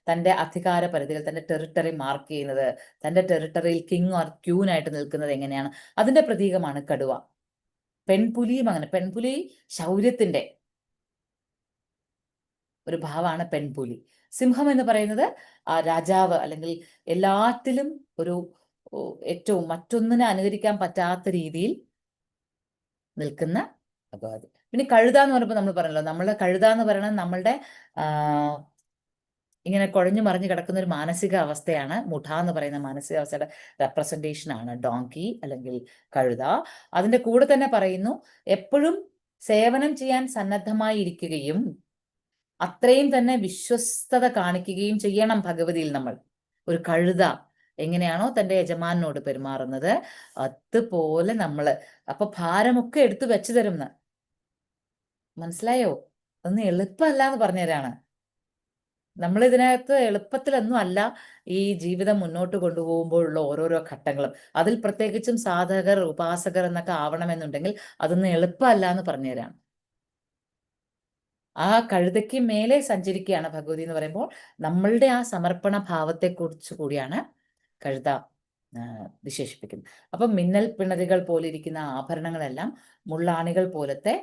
തന്റെ അധികാര പരിധികൾ, തന്റെ ടെറിട്ടറി മാർക്ക് ചെയ്യുന്നത്, തന്റെ ടെറിട്ടറിയിൽ കിങ് ഓർ ക്യൂൻ ആയിട്ട് നിൽക്കുന്നത് എങ്ങനെയാണ്, അതിന്റെ പ്രതീകമാണ് കടുവ. പെൺപുലിയും അങ്ങനെ. പെൺപുലി ശൗര്യത്തിന്റെ ഒരു ഭാവമാണ് പെൺപുലി. സിംഹം എന്ന് പറയുന്നത് രാജാവ്, അല്ലെങ്കിൽ എല്ലാറ്റിലും ഒരു ഏറ്റവും മറ്റൊന്നിനെ അനുകരിക്കാൻ പറ്റാത്ത രീതിയിൽ നിൽക്കുന്ന ഭഗവതി. പിന്നെ കഴുത എന്ന് പറയുമ്പോൾ നമ്മൾ പറഞ്ഞല്ലോ, നമ്മളെ കഴുത എന്ന് പറയുന്നത് നമ്മളുടെ ഇങ്ങനെ കുഴഞ്ഞു മറിഞ്ഞു കിടക്കുന്ന ഒരു മാനസിക അവസ്ഥയാണ്. മുഠ എന്ന് പറയുന്ന മാനസികാവസ്ഥയുടെ റെപ്രസെന്റേഷൻ ആണ് ഡോങ്കി അല്ലെങ്കിൽ കഴുത. അതിന്റെ കൂടെ തന്നെ പറയുന്നു, എപ്പോഴും സേവനം ചെയ്യാൻ സന്നദ്ധമായി ഇരിക്കുകയും അത്രയും തന്നെ വിശ്വസ്തത കാണിക്കുകയും ചെയ്യണം ഭഗവതിയിൽ നമ്മൾ. ഒരു കഴുത എങ്ങനെയാണോ തന്റെ യജമാനോട് പെരുമാറുന്നത് അതുപോലെ നമ്മള്, അപ്പൊ ഭാരമൊക്കെ എടുത്തു വെച്ചു തരുന്ന, മനസ്സിലായോ? അതൊന്നും എളുപ്പമല്ല എന്ന് പറഞ്ഞുതരാണ്. നമ്മൾ ഇതിനകത്ത് എളുപ്പത്തിലൊന്നും അല്ല ഈ ജീവിതം മുന്നോട്ട് കൊണ്ടുപോകുമ്പോഴുള്ള ഓരോരോ ഘട്ടങ്ങളും. അതിൽ പ്രത്യേകിച്ചും സാധകർ ഉപാസകർ എന്നൊക്കെ ആവണമെന്നുണ്ടെങ്കിൽ അതൊന്നും എളുപ്പമല്ല എന്ന് പറഞ്ഞുതരാണ്. ആ കഴുതയ്ക്ക് മേലെ സഞ്ചരിക്കുകയാണ് ഭഗവതി എന്ന് പറയുമ്പോൾ നമ്മളുടെ ആ സമർപ്പണ ഭാവത്തെക്കുറിച്ച് കൂടിയാണ് കഴുത വിശേഷിപ്പിക്കുന്നത്. അപ്പം മിന്നൽ പിണരുകൾ പോലെ ഇരിക്കുന്ന ആഭരണങ്ങളെല്ലാം മുള്ളാണികൾ പോലത്തെ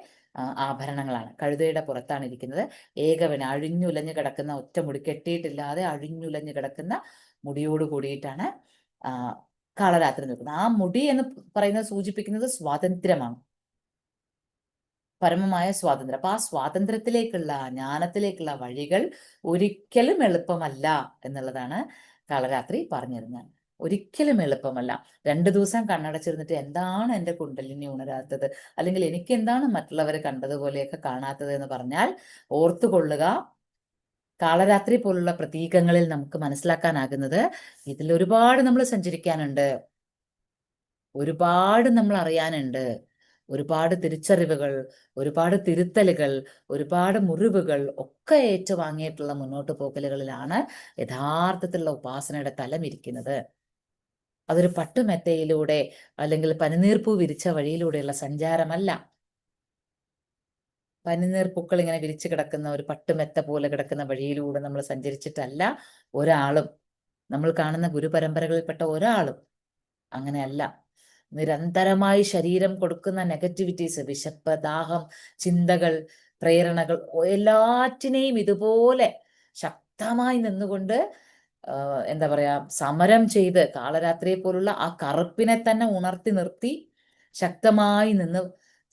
ആഭരണങ്ങളാണ്. കഴുതയുടെ പുറത്താണ് ഇരിക്കുന്നത്. ഏകവന് അഴിഞ്ഞുലഞ്ഞു കിടക്കുന്ന, ഒറ്റമുടി കെട്ടിയിട്ടില്ലാതെ അഴിഞ്ഞുലഞ്ഞു കിടക്കുന്ന മുടിയോട് കൂടിയിട്ടാണ് കാളരാത്രി നിൽക്കുന്നത്. ആ മുടി എന്ന് പറയുന്നത് സൂചിപ്പിക്കുന്നത് സ്വാതന്ത്ര്യമാണ്, പരമമായ സ്വാതന്ത്ര്യം. അപ്പൊ ആ സ്വാതന്ത്ര്യത്തിലേക്കുള്ള, ജ്ഞാനത്തിലേക്കുള്ള വഴികൾ ഒരിക്കലും എളുപ്പമല്ല എന്നുള്ളതാണ് കാളരാത്രി പറഞ്ഞിരുന്നത്. ഒരിക്കലും എളുപ്പമല്ല. 2 ദിവസം കണ്ണടച്ചിരുന്നിട്ട് എന്താണ് എൻ്റെ കുണ്ടലിനി ഉണരാത്തത്, അല്ലെങ്കിൽ എനിക്ക് എന്താണ് മറ്റുള്ളവർ കണ്ടതുപോലെയൊക്കെ കാണാത്തത് എന്ന് പറഞ്ഞാൽ ഓർത്തുകൊള്ളുക, കാളരാത്രി പോലുള്ള പ്രതീകങ്ങളിൽ നമുക്ക് മനസ്സിലാക്കാനാകുന്നത് ഇതിൽ ഒരുപാട് നമ്മൾ സഞ്ചരിക്കാനുണ്ട്, ഒരുപാട് നമ്മൾ അറിയാനുണ്ട്, ഒരുപാട് തിരിച്ചറിവുകൾ, ഒരുപാട് തിരുത്തലുകൾ, ഒരുപാട് മുറിവുകൾ ഒക്കെ ഏറ്റുവാങ്ങിയിട്ടുള്ള മുന്നോട്ട് പോക്കലുകളിലാണ് യഥാർത്ഥത്തിലുള്ള ഉപാസനയുടെ തലം ഇരിക്കുന്നത്. അതൊരു പട്ടുമെത്തയിലൂടെ അല്ലെങ്കിൽ പനിനീർപ്പൂ വിരിച്ച വഴിയിലൂടെയുള്ള സഞ്ചാരമല്ല. പനിനീർപ്പൂക്കൾ ഇങ്ങനെ വിരിച്ചു കിടക്കുന്ന ഒരു പട്ടുമെത്ത പോലെ കിടക്കുന്ന വഴിയിലൂടെ നമ്മൾ സഞ്ചരിച്ചിട്ടല്ല ഒരാളും, നമ്മൾ കാണുന്ന ഗുരുപരമ്പരകളിൽപ്പെട്ട ഒരാളും അങ്ങനെയല്ല. നിരന്തരമായി ശരീരം കൊടുക്കുന്ന നെഗറ്റിവിറ്റീസ്, വിശപ്പ്, ദാഹം, ചിന്തകൾ, പ്രേരണകൾ എല്ലാറ്റിനെയും ഇതുപോലെ ശക്തമായി നിന്നുകൊണ്ട് എന്താ പറയാ, സമരം ചെയ്ത് കാളരാത്രിയെ പോലുള്ള ആ കറുപ്പിനെ തന്നെ ഉണർത്തി നിർത്തി ശക്തമായി നിന്ന്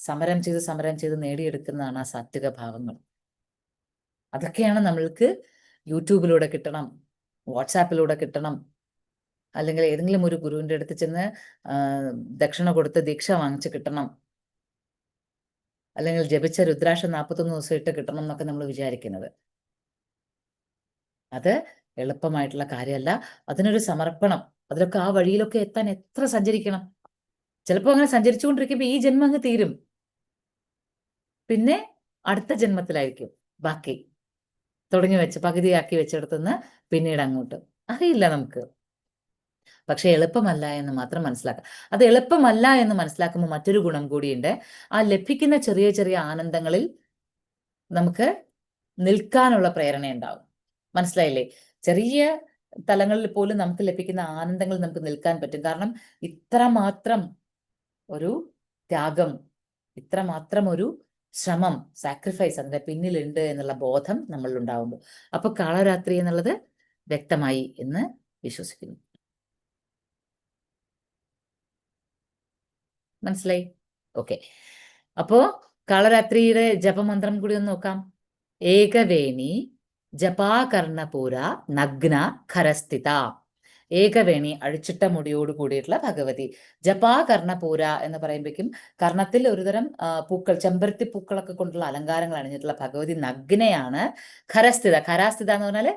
സമരം ചെയ്ത് നേടിയെടുക്കുന്നതാണ് ആ സാത്വിക ഭാവങ്ങൾ. അതൊക്കെയാണ് നമ്മൾക്ക് യൂട്യൂബിലൂടെ കിട്ടണം, വാട്സാപ്പിലൂടെ കിട്ടണം, അല്ലെങ്കിൽ ഏതെങ്കിലും ഒരു ഗുരുവിൻ്റെ അടുത്ത് ചെന്ന് ദക്ഷിണ കൊടുത്ത് ദീക്ഷ വാങ്ങിച്ച് കിട്ടണം, അല്ലെങ്കിൽ ജപിച്ച രുദ്രാക്ഷം 41 ദിവസം ഇട്ട് കിട്ടണം എന്നൊക്കെ നമ്മൾ വിചാരിക്കുന്നത്. അത് എളുപ്പമായിട്ടുള്ള കാര്യമല്ല. അതിനൊരു സമർപ്പണം, അതിലൊക്കെ ആ വഴിയിലൊക്കെ എത്താൻ എത്ര സഞ്ചരിക്കണം. ചിലപ്പോൾ അങ്ങനെ സഞ്ചരിച്ചുകൊണ്ടിരിക്കുമ്പോൾ ഈ ജന്മം അങ്ങ് തീരും. പിന്നെ അടുത്ത ജന്മത്തിലായിരിക്കും ബാക്കി തുടങ്ങി വെച്ച് പകുതിയാക്കി വെച്ചെടുത്തുനിന്ന് പിന്നീട് അങ്ങോട്ട്. അറിയില്ല നമുക്ക്. പക്ഷെ എളുപ്പമല്ല എന്ന് മാത്രം മനസ്സിലാക്കാം. അത് എളുപ്പമല്ല എന്ന് മനസ്സിലാക്കുമ്പോൾ മറ്റൊരു ഗുണം കൂടിയുണ്ട്. ആ ലഭിക്കുന്ന ചെറിയ ചെറിയ ആനന്ദങ്ങളിൽ നമുക്ക് നിൽക്കാനുള്ള പ്രേരണ ഉണ്ടാവും. മനസ്സിലായില്ലേ? ചെറിയ തലങ്ങളിൽ പോലും നമുക്ക് ലഭിക്കുന്ന ആനന്ദങ്ങൾ നമുക്ക് നിൽക്കാൻ പറ്റും. കാരണം ഇത്രമാത്രം ഒരു ത്യാഗം, ഇത്രമാത്രം ഒരു ശ്രമം, സാക്രിഫൈസ് അതിന്റെ പിന്നിലുണ്ട് എന്നുള്ള ബോധം നമ്മളിൽ ഉണ്ടാവുമ്പോൾ. അപ്പൊ കാളരാത്രി എന്നുള്ളത് വ്യക്തമായി എന്ന് വിശ്വസിക്കുന്നു. മനസ്സിലായി? ഓക്കെ. അപ്പോ കാളരാത്രിയുടെ ജപമന്ത്രം കൂടി ഒന്ന് നോക്കാം. ഏകവേണി ജപാകർണപൂര നഗ്ന ഖരസ്ഥിത. ഏകവേണി അഴിച്ചിട്ട മുടിയോട് കൂടിയിട്ടുള്ള ഭഗവതി. ജപാകർണപൂര എന്ന് പറയുമ്പോഴേക്കും കർണത്തിൽ ഒരുതരം പൂക്കൾ, ചെമ്പരത്തി പൂക്കളൊക്കെ കൊണ്ടുള്ള അലങ്കാരങ്ങൾ അണിഞ്ഞിട്ടുള്ള ഭഗവതി നഗ്നയാണ്. ഖരസ്ഥിത, ഖരാസ്ഥിത എന്ന് പറഞ്ഞാൽ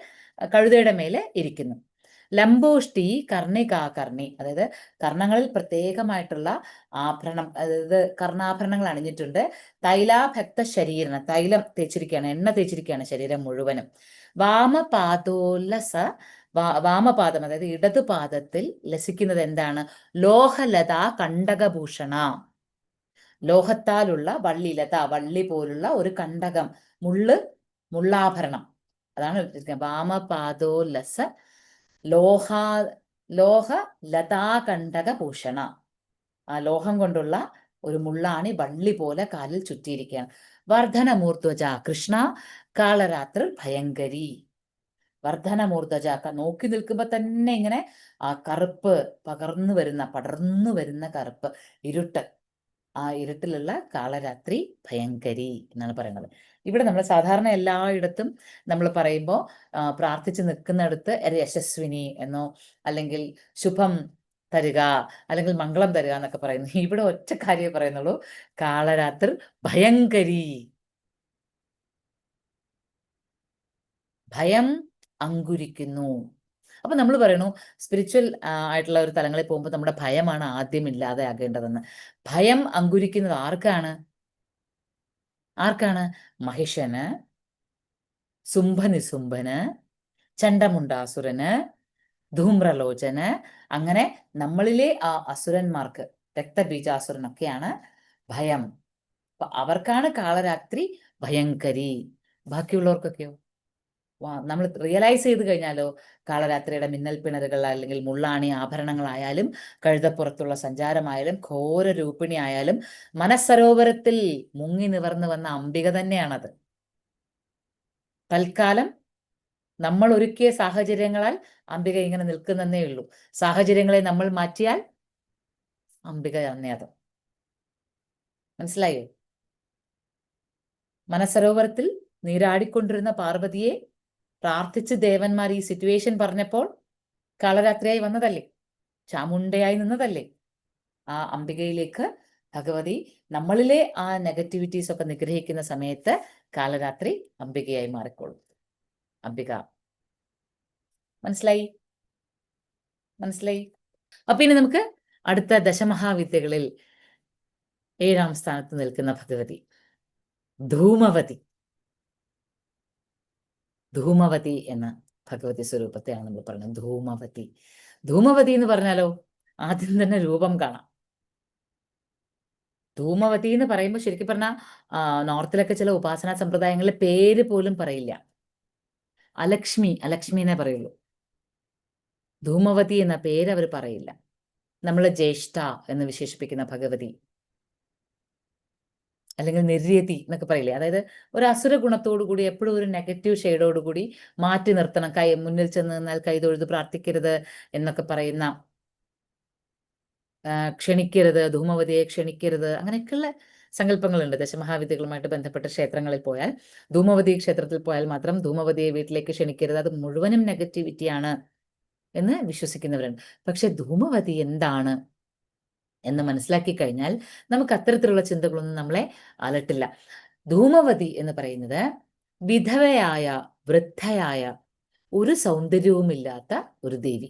കഴുതയുടെ മേലെ ഇരിക്കുന്നു. ലംബോഷ്ടി കർണികാകർണി, അതായത് കർണങ്ങളിൽ പ്രത്യേകമായിട്ടുള്ള ആഭരണം, അതായത് കർണാഭരണങ്ങൾ അണിഞ്ഞിട്ടുണ്ട്. തൈലാഭക്ത ശരീരം, തൈലം തേച്ചിരിക്കുകയാണ്, എണ്ണ തേച്ചിരിക്കുകയാണ് ശരീരം മുഴുവനും. വാമപാദോല്ലസ, വാമപാദം അതായത് ഇടതുപാദത്തിൽ ലസിക്കുന്നത് എന്താണ്? ലോഹലത കണ്ടകഭൂഷണ, ലോഹത്താലുള്ള വള്ളിലത, വള്ളി പോലുള്ള ഒരു കണ്ടകം, മുള്ളാഭരണം, അതാണ് വാമപാദോല്ലസ ലോഹ ലതാകണ്ടകഭൂഷണ. ആ ലോഹം കൊണ്ടുള്ള ഒരു മുള്ളാണി വള്ളി പോലെ കാലിൽ ചുറ്റിയിരിക്കുകയാണ്. വർധനമൂർധ്വജ കൃഷ്ണ കാളരാത്രി ഭയങ്കരി. വർധനമൂർധ്വജ, നോക്കി നിൽക്കുമ്പോൾ തന്നെ ഇങ്ങനെ ആ കറുപ്പ് പടർന്നു വരുന്ന കറുപ്പ്, ഇരുട്ട്, ആ ഇരുട്ടിലുള്ള കാളരാത്രി ഭയങ്കരി എന്നാണ് പറയുന്നത്. ഇവിടെ നമ്മൾ സാധാരണ എല്ലായിടത്തും നമ്മൾ പറയുമ്പോൾ പ്രാർത്ഥിച്ച് നിൽക്കുന്നിടത്ത് യശസ്വിനി എന്നോ അല്ലെങ്കിൽ ശുഭം തരിക അല്ലെങ്കിൽ മംഗളം തരിക എന്നൊക്കെ പറയുന്നു. ഇവിടെ ഒറ്റ കാര്യമേ പറയുന്നുള്ളൂ, കാളരാത്രി ഭയങ്കരി. ഭയം അങ്കുരിക്കുന്നു. അപ്പൊ നമ്മൾ പറയണു സ്പിരിച്വൽ ആയിട്ടുള്ള ഒരു തലങ്ങളിൽ പോകുമ്പോൾ നമ്മുടെ ഭയമാണ് ആദ്യം ഇല്ലാതെ ആകേണ്ടതെന്ന്. ഭയം അങ്കുരിക്കുന്നത് ആർക്കാണ്? മഹിഷന്, സുംഭനിസുംഭന്, ചണ്ടമുണ്ടാസുരന്, ധൂമ്രലോചന്, അങ്ങനെ നമ്മളിലെ ആ അസുരന്മാർക്ക്, രക്തബീജാസുരനൊക്കെയാണ് ഭയം. അപ്പൊ അവർക്കാണ് കാളരാത്രി ഭയങ്കരി. ബാക്കിയുള്ളവർക്കൊക്കെയോ? നമ്മൾ റിയലൈസ് ചെയ്ത് കഴിഞ്ഞാലോ, കാളരാത്രിയുടെ മിന്നൽ പിണറുകൾ അല്ലെങ്കിൽ മുള്ളാണി ആഭരണങ്ങളായാലും കഴുതപ്പുറത്തുള്ള സഞ്ചാരമായാലും ഘോര രൂപിണി ആയാലും മനസ്സരോവരത്തിൽ മുങ്ങി നിവർന്നു വന്ന അംബിക തന്നെയാണത്. തൽക്കാലം നമ്മൾ ഒരുക്കിയ സാഹചര്യങ്ങളാൽ അംബിക ഇങ്ങനെ നിൽക്കുന്നതേ ഉള്ളൂ. സാഹചര്യങ്ങളെ നമ്മൾ മാറ്റിയാൽ അംബിക തന്നെ അത്. മനസ്സിലായോ? മനസ്സരോവരത്തിൽ നീരാടിക്കൊണ്ടിരുന്ന പാർവതിയെ പ്രാർത്ഥിച്ച് ദേവന്മാർ ഈ സിറ്റുവേഷൻ പറഞ്ഞപ്പോൾ കാളരാത്രിയായി വന്നതല്ലേ, ചാമുണ്ടയായി നിന്നതല്ലേ. ആ അംബികയിലേക്ക് ഭഗവതി നമ്മളിലെ ആ നെഗറ്റിവിറ്റീസ് ഒക്കെ നിഗ്രഹിക്കുന്ന സമയത്ത് കാളരാത്രി അംബികയായി മാറിക്കോളും. അംബിക. മനസ്സിലായി? അപ്പൊ ഇനി നമുക്ക് അടുത്ത ദശമഹാവിദ്യകളിൽ 7ാം സ്ഥാനത്ത് നിൽക്കുന്ന ഭഗവതി ധൂമവതി എന്ന ഭഗവതി സ്വരൂപത്തെയാണ് നമ്മൾ പറയുന്നത്. ധൂമവതി എന്ന് പറഞ്ഞാലോ ആദ്യം തന്നെ രൂപം കാണാം. ധൂമവതി എന്ന് പറയുമ്പോൾ ശരിക്കും പറഞ്ഞാൽ നോർത്തിലൊക്കെ ചില ഉപാസനാ സമ്പ്രദായങ്ങളിലെ പേര് പോലും പറയില്ല. അലക്ഷ്മിനെ പറയുള്ളൂ. ധൂമവതി എന്ന പേര് അവർ പറയില്ല. നമ്മൾ ജ്യേഷ്ഠ എന്ന് വിശേഷിപ്പിക്കുന്ന ഭഗവതി, അല്ലെങ്കിൽ നിര്യതി എന്നൊക്കെ പറയില്ലേ, അതായത് ഒരു അസുര ഗുണത്തോടു കൂടി എപ്പോഴും ഒരു നെഗറ്റീവ് ഷെയ്ഡോട് കൂടി മാറ്റി നിർത്തണം. മുന്നിൽ ചെന്ന് നിന്നാൽ കൈതൊഴുത് പ്രാർത്ഥിക്കരുത് എന്നൊക്കെ പറയുന്ന, ക്ഷണിക്കരുത്, ധൂമവതിയെ ക്ഷണിക്കരുത്, അങ്ങനെയൊക്കെയുള്ള സങ്കല്പങ്ങളുണ്ട്. ദശമഹാവിദ്യകളുമായിട്ട് ബന്ധപ്പെട്ട ക്ഷേത്രങ്ങളിൽ പോയാൽ, ധൂമവതി ക്ഷേത്രത്തിൽ പോയാൽ മാത്രം ധൂമവതിയെ വീട്ടിലേക്ക് ക്ഷണിക്കരുത്, അത് മുഴുവനും നെഗറ്റിവിറ്റിയാണ് എന്ന് വിശ്വസിക്കുന്നവരുണ്ട്. പക്ഷെ ധൂമവതി എന്താണ് എന്ന് മനസ്സിലാക്കി കഴിഞ്ഞാൽ നമുക്ക് അത്തരത്തിലുള്ള ചിന്തകളൊന്നും നമ്മളെ അലട്ടില്ല. ധൂമവതി എന്ന് പറയുന്നത് വിധവയായ, വൃദ്ധയായ, ഒരു സൗന്ദര്യവുമില്ലാത്ത ഒരു ദേവി.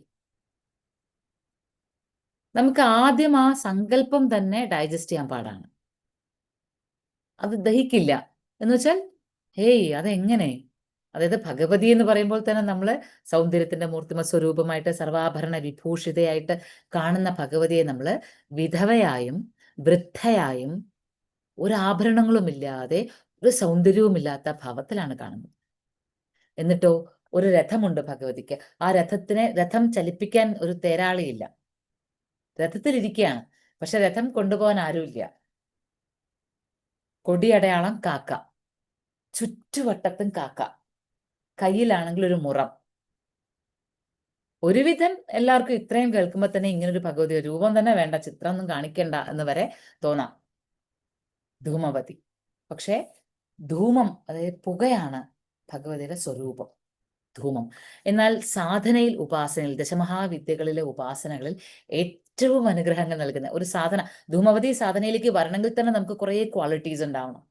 നമുക്ക് ആദ്യം ആ സങ്കല്പം തന്നെ ഡൈജസ്റ്റ് ചെയ്യാൻ പാടാണ്. അത് ദഹിക്കില്ല. എന്ന് വെച്ചാൽ ഹേയ് അതെങ്ങനെ? അതായത് ഭഗവതി എന്ന് പറയുമ്പോൾ തന്നെ നമ്മൾ സൗന്ദര്യത്തിന്റെ മൂർത്തിമ സ്വരൂപമായിട്ട് സർവാഭരണ വിഭൂഷിതയായിട്ട് കാണുന്ന ഭഗവതിയെ നമ്മൾ വിധവയായും വൃദ്ധയായും ഒരു ആഭരണങ്ങളുമില്ലാതെ ഒരു സൗന്ദര്യവുമില്ലാത്ത ഭാവത്തിലാണ് കാണുന്നത്. എന്നിട്ടോ ഒരു രഥമുണ്ട് ഭഗവതിക്ക്. ആ രഥം ചലിപ്പിക്കാൻ ഒരു തേരാളിയില്ല. രഥത്തിലിരിക്കുകയാണ്, പക്ഷെ രഥം കൊണ്ടുപോകാൻ ആരുമില്ല. കൊടിയടയാളം കാക്ക, ചുറ്റുവട്ടത്തും കാക്ക, കയ്യിലാണെങ്കിൽ ഒരു മുറം. ഒരുവിധം എല്ലാവർക്കും ഇത്രയും കേൾക്കുമ്പോൾ തന്നെ ഇങ്ങനൊരു ഭഗവതി രൂപം തന്നെ വേണ്ട, ചിത്രം ഒന്നും കാണിക്കണ്ട എന്ന് വരെ തോന്നാം. ധൂമവതി. പക്ഷേ ധൂമം, അതായത് പുകയാണ് ഭഗവതിയുടെ സ്വരൂപം, ധൂമം. എന്നാൽ സാധനയിൽ, ഉപാസനയിൽ, ദശമഹാവിദ്യകളിലെ ഉപാസനകളിൽ ഏറ്റവും അനുഗ്രഹങ്ങൾ നൽകുന്ന ഒരു സാധന, ധൂമവതി സാധനയിലേക്ക് വരണമെങ്കിൽ തന്നെ നമുക്ക് കുറേ ക്വാളിറ്റീസ് ഉണ്ടാവണം.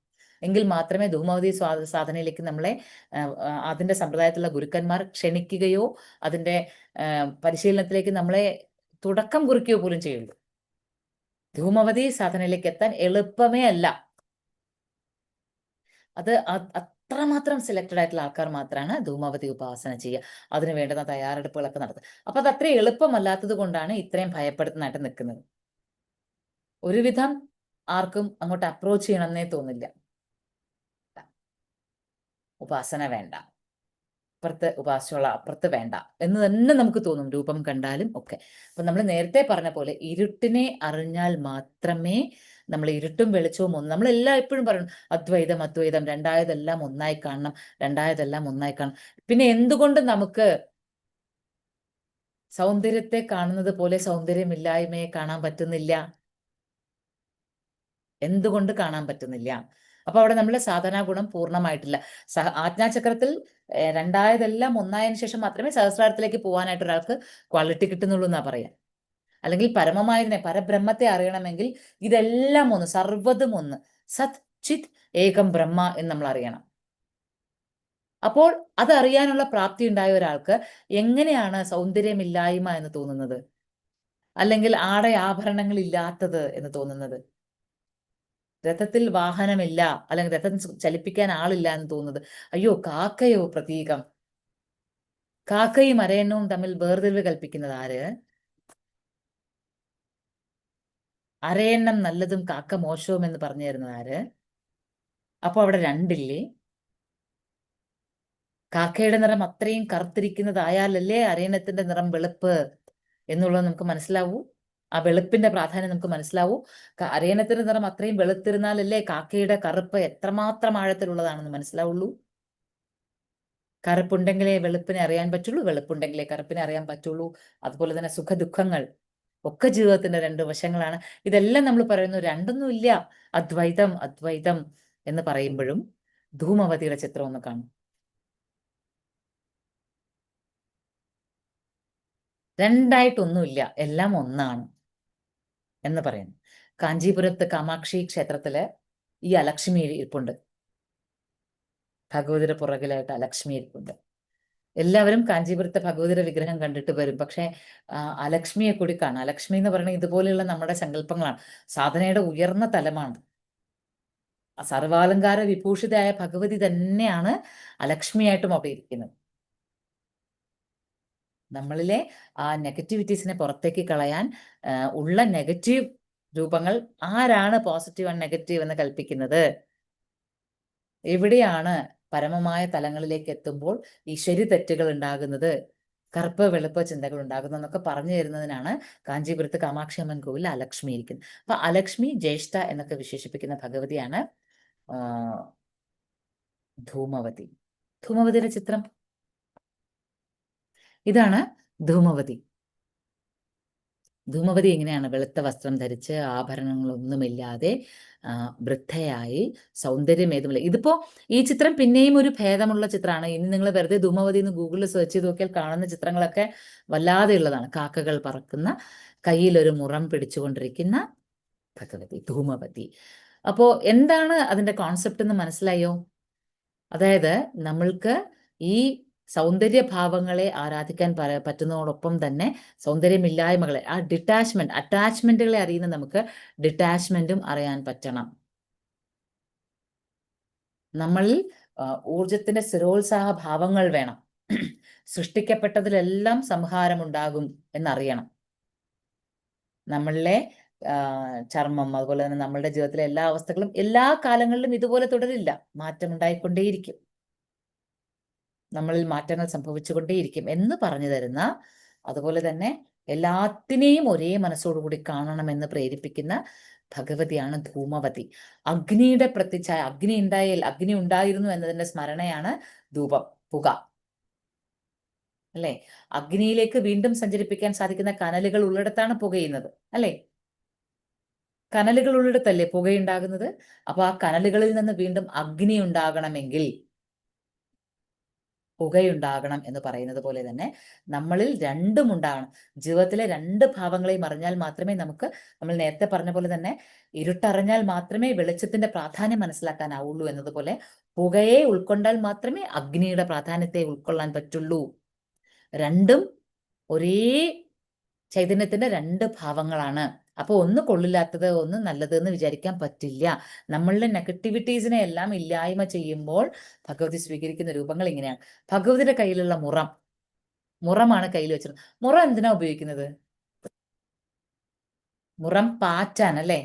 എങ്കിൽ മാത്രമേ ധൂമവതി സാധനയിലേക്ക് നമ്മളെ അതിൻ്റെ സമ്പ്രദായത്തിലുള്ള ഗുരുക്കന്മാർ ക്ഷണിക്കുകയോ അതിൻ്റെ പരിശീലനത്തിലേക്ക് നമ്മളെ തുടക്കം കുറിക്കുകയോ പോലും ചെയ്യുള്ളൂ. ധൂമവതി സാധനയിലേക്ക് എത്താൻ എളുപ്പമേ അല്ല. അത് അത്രമാത്രം സെലക്റ്റഡ് ആയിട്ടുള്ള ആൾക്കാർ മാത്രമാണ് ധൂമവതി ഉപാസന ചെയ്യുക, അതിന് വേണ്ടുന്ന തയ്യാറെടുപ്പുകളൊക്കെ നടത്തുക. അപ്പൊ അത് അത്രയും എളുപ്പമല്ലാത്തത് കൊണ്ടാണ് ഇത്രയും ഭയപ്പെടുത്തുന്നതായിട്ട് നിൽക്കുന്നത്. ഒരുവിധം ആർക്കും അങ്ങോട്ട് അപ്രോച്ച് ചെയ്യണമെന്നേ തോന്നില്ല. ഉപാസന വേണ്ട, അപ്പുറത്ത് ഉപാസിച്ചുള്ള അപ്പുറത്ത് വേണ്ട എന്ന് തന്നെ നമുക്ക് തോന്നും, രൂപം കണ്ടാലും ഒക്കെ. അപ്പൊ നമ്മൾ നേരത്തെ പറഞ്ഞ പോലെ ഇരുട്ടിനെ അറിഞ്ഞാൽ മാത്രമേ നമ്മൾ ഇരുട്ടും വെളിച്ചവും ഒന്ന്, നമ്മളെല്ലാം എപ്പോഴും പറയണം അദ്വൈതം അദ്വൈതം, രണ്ടായതെല്ലാം ഒന്നായി കാണണം, രണ്ടായതെല്ലാം ഒന്നായി കാണണം. പിന്നെ എന്തുകൊണ്ട് നമുക്ക് സൗന്ദര്യത്തെ കാണുന്നത് പോലെ സൗന്ദര്യമില്ലായ്മയെ കാണാൻ പറ്റുന്നില്ല? എന്തുകൊണ്ട് കാണാൻ പറ്റുന്നില്ല? അപ്പൊ അവിടെ നമ്മളെ സാധനാ ഗുണം പൂർണ്ണമായിട്ടില്ല. ആജ്ഞാചക്രത്തിൽ രണ്ടായതെല്ലാം ഒന്നായതിനു ശേഷം മാത്രമേ സഹസ്രാരത്തിലേക്ക് പോകാനായിട്ട് ഒരാൾക്ക് ക്വാളിറ്റി കിട്ടുന്നുള്ളൂ എന്നാ പറയാം. അല്ലെങ്കിൽ പരമമായതിനെ, പരബ്രഹ്മത്തെ അറിയണമെങ്കിൽ ഇതെല്ലാം ഒന്ന്, സർവ്വതും ഒന്ന്, സത് ചിത് ഏകം ബ്രഹ്മ എന്ന് നമ്മൾ അറിയണം. അപ്പോൾ അതറിയാനുള്ള പ്രാപ്തി ഉണ്ടായ ഒരാൾക്ക് എങ്ങനെയാണ് സൗന്ദര്യമില്ലായ്മ എന്ന് തോന്നുന്നത്, അല്ലെങ്കിൽ ആടെ ആഭരണങ്ങൾ ഇല്ലാത്തത് എന്ന് തോന്നുന്നത്, രഥത്തിൽ വാഹനമില്ല അല്ലെങ്കിൽ രഥം ചലിപ്പിക്കാൻ ആളില്ല എന്ന് തോന്നുന്നത്? അയ്യോ, കാക്കയോ പ്രതീകം. കാക്കയും അരയന്നവും തമ്മിൽ വേർതിരിവ് കൽപ്പിക്കുന്നത് ആര്? അരയന്നം നല്ലതും കാക്ക മോശവും എന്ന് പറഞ്ഞു തരുന്നത് ആര്? അപ്പൊ അവിടെ രണ്ടില്ലേ? കാക്കയുടെ നിറം അത്രയും കറുത്തിരിക്കുന്നതായാലല്ലേ അരയന്നത്തിന്റെ നിറം വെളുപ്പ് എന്നുള്ളത് നമുക്ക് മനസ്സിലാവൂ. ആ വെളുപ്പിന്റെ പ്രാധാന്യം നമുക്ക് മനസ്സിലാവൂ. അരയന്നത്തിന്റെ നിറം അത്രയും വെളുത്തിരുന്നാലല്ലേ കാക്കയുടെ കറുപ്പ് എത്രമാത്രം ആഴത്തിലുള്ളതാണെന്ന് മനസ്സിലാവുള്ളൂ. കറുപ്പുണ്ടെങ്കിലേ വെളുപ്പിനെ അറിയാൻ പറ്റുള്ളൂ, വെളുപ്പുണ്ടെങ്കിലേ കറുപ്പിനെ അറിയാൻ പറ്റുള്ളൂ. അതുപോലെ തന്നെ സുഖദുഃഖങ്ങൾ ഒക്കെ ജീവിതത്തിന്റെ രണ്ട് വശങ്ങളാണ്. ഇതെല്ലാം നമ്മൾ പറയുന്നു, രണ്ടൊന്നും ഇല്ല, അദ്വൈതം അദ്വൈതം എന്ന് പറയുമ്പോഴും ധൂമവതിയുടെ ചിത്രം ഒന്ന് കാണും. രണ്ടായിട്ടൊന്നുമില്ല, എല്ലാം ഒന്നാണ് എന്ന് പറയുന്നു. കാഞ്ചീപുരത്ത് കാമാക്ഷി ക്ഷേത്രത്തില് ഈ അലക്ഷ്മി ഇരിപ്പുണ്ട്, ഭഗവതിയുടെ പുറകിലായിട്ട് അലക്ഷ്മി ഇരിപ്പുണ്ട്. എല്ലാവരും കാഞ്ചീപുരത്തെ ഭഗവതിയുടെ വിഗ്രഹം കണ്ടിട്ട് വരും, പക്ഷെ അലക്ഷ്മിയെ കൂടി കാണാം. അലക്ഷ്മി എന്ന് പറയുന്നത് ഇതുപോലെയുള്ള നമ്മുടെ സങ്കല്പങ്ങളാണ്, സാധനയുടെ ഉയർന്ന തലമാണ്. സർവാലങ്കാര വിഭൂഷിതയായ ഭഗവതി തന്നെയാണ് അലക്ഷ്മിയായിട്ടും അവിടെ ഇരിക്കുന്നത്. നമ്മളിലെ ആ നെഗറ്റിവിറ്റീസിനെ പുറത്തേക്ക് കളയാൻ ഉള്ള നെഗറ്റീവ് രൂപങ്ങൾ ആരാണ് പോസിറ്റീവ് ആൻഡ് നെഗറ്റീവ് എന്ന് കൽപ്പിക്കുന്നത്? എവിടെയാണ് പരമമായ തലങ്ങളിലേക്ക് എത്തുമ്പോൾ ഈ ശരി തെറ്റുകൾ ഉണ്ടാകുന്നത്, കറുപ്പ് വെളുപ്പ് ചിന്തകൾ ഉണ്ടാകുന്നു എന്നൊക്കെ പറഞ്ഞു തരുന്നതിനാണ് കാഞ്ചീപുരത്ത് കാമാക്ഷി അമ്മൻ കോവിൽ അലക്ഷ്മി ഇരിക്കുന്നത്. അപ്പൊ അലക്ഷ്മി, ജ്യേഷ്ഠ എന്നൊക്കെ വിശേഷിപ്പിക്കുന്ന ഭഗവതിയാണ് ധൂമവതി. ധൂമവതിയുടെ ചിത്രം ഇതാണ്. ധൂമവതി ധൂമവതി എങ്ങനെയാണ് വെളുത്ത വസ്ത്രം ധരിച്ച് ആഭരണങ്ങളൊന്നുമില്ലാതെ വൃദ്ധയായി സൗന്ദര്യം ഏതുമില്ല. ഇതിപ്പോ ഈ ചിത്രം പിന്നെയും ഒരു ഭേദമുള്ള ചിത്രമാണ്. ഇനി നിങ്ങൾ വെറുതെ ധൂമവതി എന്ന് ഗൂഗിളിൽ സെർച്ച് ചെയ്ത് നോക്കിയാൽ കാണുന്ന ചിത്രങ്ങളൊക്കെ വല്ലാതെയുള്ളതാണ്. കാക്കകൾ പറക്കുന്ന, കയ്യിലൊരു മുറം പിടിച്ചുകൊണ്ടിരിക്കുന്ന ഭഗവതി, ധൂമവതി. അപ്പോ എന്താണ് അതിന്റെ കോൺസെപ്റ്റ് എന്ന് മനസ്സിലായോ? അതായത് നമ്മൾക്ക് ഈ സൗന്ദര്യഭാവങ്ങളെ ആരാധിക്കാൻ പറ്റുന്നതോടൊപ്പം തന്നെ സൗന്ദര്യമില്ലായ്മകളെ, ആ അറ്റാച്ച്മെന്റുകളെ അറിയുന്ന നമുക്ക് ഡിറ്റാച്ച്മെന്റും അറിയാൻ പറ്റണം. നമ്മളിൽ ഊർജത്തിന്റെ സ്ഥിരോത്സാഹ ഭാവങ്ങൾ വേണം. സൃഷ്ടിക്കപ്പെട്ടതിലെല്ലാം സംഹാരമുണ്ടാകും എന്നറിയണം. നമ്മളിലെ ചർമ്മം, അതുപോലെ തന്നെ നമ്മളുടെ ജീവിതത്തിലെ എല്ലാ അവസ്ഥകളും എല്ലാ കാലങ്ങളിലും ഇതുപോലെ തുടരില്ല. മാറ്റം ഉണ്ടായിക്കൊണ്ടേയിരിക്കും. നമ്മളിൽ മാറ്റങ്ങൾ സംഭവിച്ചുകൊണ്ടേയിരിക്കും എന്ന് പറഞ്ഞു തരുന്ന, അതുപോലെ തന്നെ എല്ലാത്തിനെയും ഒരേ മനസ്സോടുകൂടി കാണണമെന്ന് പ്രേരിപ്പിക്കുന്ന ഭഗവതിയാണ് ധൂമവതി. അഗ്നിയുടെ പ്രതിച്ഛായ, അഗ്നി ഉണ്ടായിരുന്നു എന്നതിന്റെ സ്മരണയാണ് ധൂപം, പുക. അല്ലെ? അഗ്നിയിലേക്ക് വീണ്ടും സഞ്ചരിപ്പിക്കാൻ സാധിക്കുന്ന കനലുകൾ ഉള്ളിടത്താണ് പുകയുന്നത്, അല്ലെ? കനലുകൾ ഉള്ളിടത്തല്ലേ പുകയുണ്ടാകുന്നത്? അപ്പൊ ആ കനലുകളിൽ നിന്ന് വീണ്ടും അഗ്നി ഉണ്ടാകണമെങ്കിൽ പുകയുണ്ടാകണം എന്ന് പറയുന്നത് പോലെ തന്നെ നമ്മളിൽ രണ്ടും ഉണ്ടാകണം. ജീവിതത്തിലെ രണ്ട് ഭാവങ്ങളെയും അറിഞ്ഞാൽ മാത്രമേ നമുക്ക്, നമ്മൾ നേരത്തെ പറഞ്ഞ പോലെ തന്നെ ഇരുട്ടറിഞ്ഞാൽ മാത്രമേ വെളിച്ചത്തിന്റെ പ്രാധാന്യം മനസ്സിലാക്കാനാവുള്ളൂ എന്നതുപോലെ പുകയെ ഉൾക്കൊണ്ടാൽ മാത്രമേ അഗ്നിയുടെ പ്രാധാന്യത്തെ ഉൾക്കൊള്ളാൻ പറ്റുള്ളൂ. രണ്ടും ഒരേ ചൈതന്യത്തിന്റെ രണ്ട് ഭാവങ്ങളാണ്. അപ്പൊ ഒന്ന് കൊള്ളില്ലാത്തത്, ഒന്ന് നല്ലത് എന്ന് വിചാരിക്കാൻ പറ്റില്ല. നമ്മളുടെ നെഗറ്റിവിറ്റീസിനെ എല്ലാം ഇല്ലായ്മ ചെയ്യുമ്പോൾ ഭഗവതി സ്വീകരിക്കുന്ന രൂപങ്ങൾ ഇങ്ങനെയാണ്. ഭഗവതിയുടെ കയ്യിലുള്ള മുറമാണ് കയ്യിൽ വെച്ചത്. മുറം എന്തിനാ ഉപയോഗിക്കുന്നത്? മുറം പാറ്റാൻ, അല്ലേ?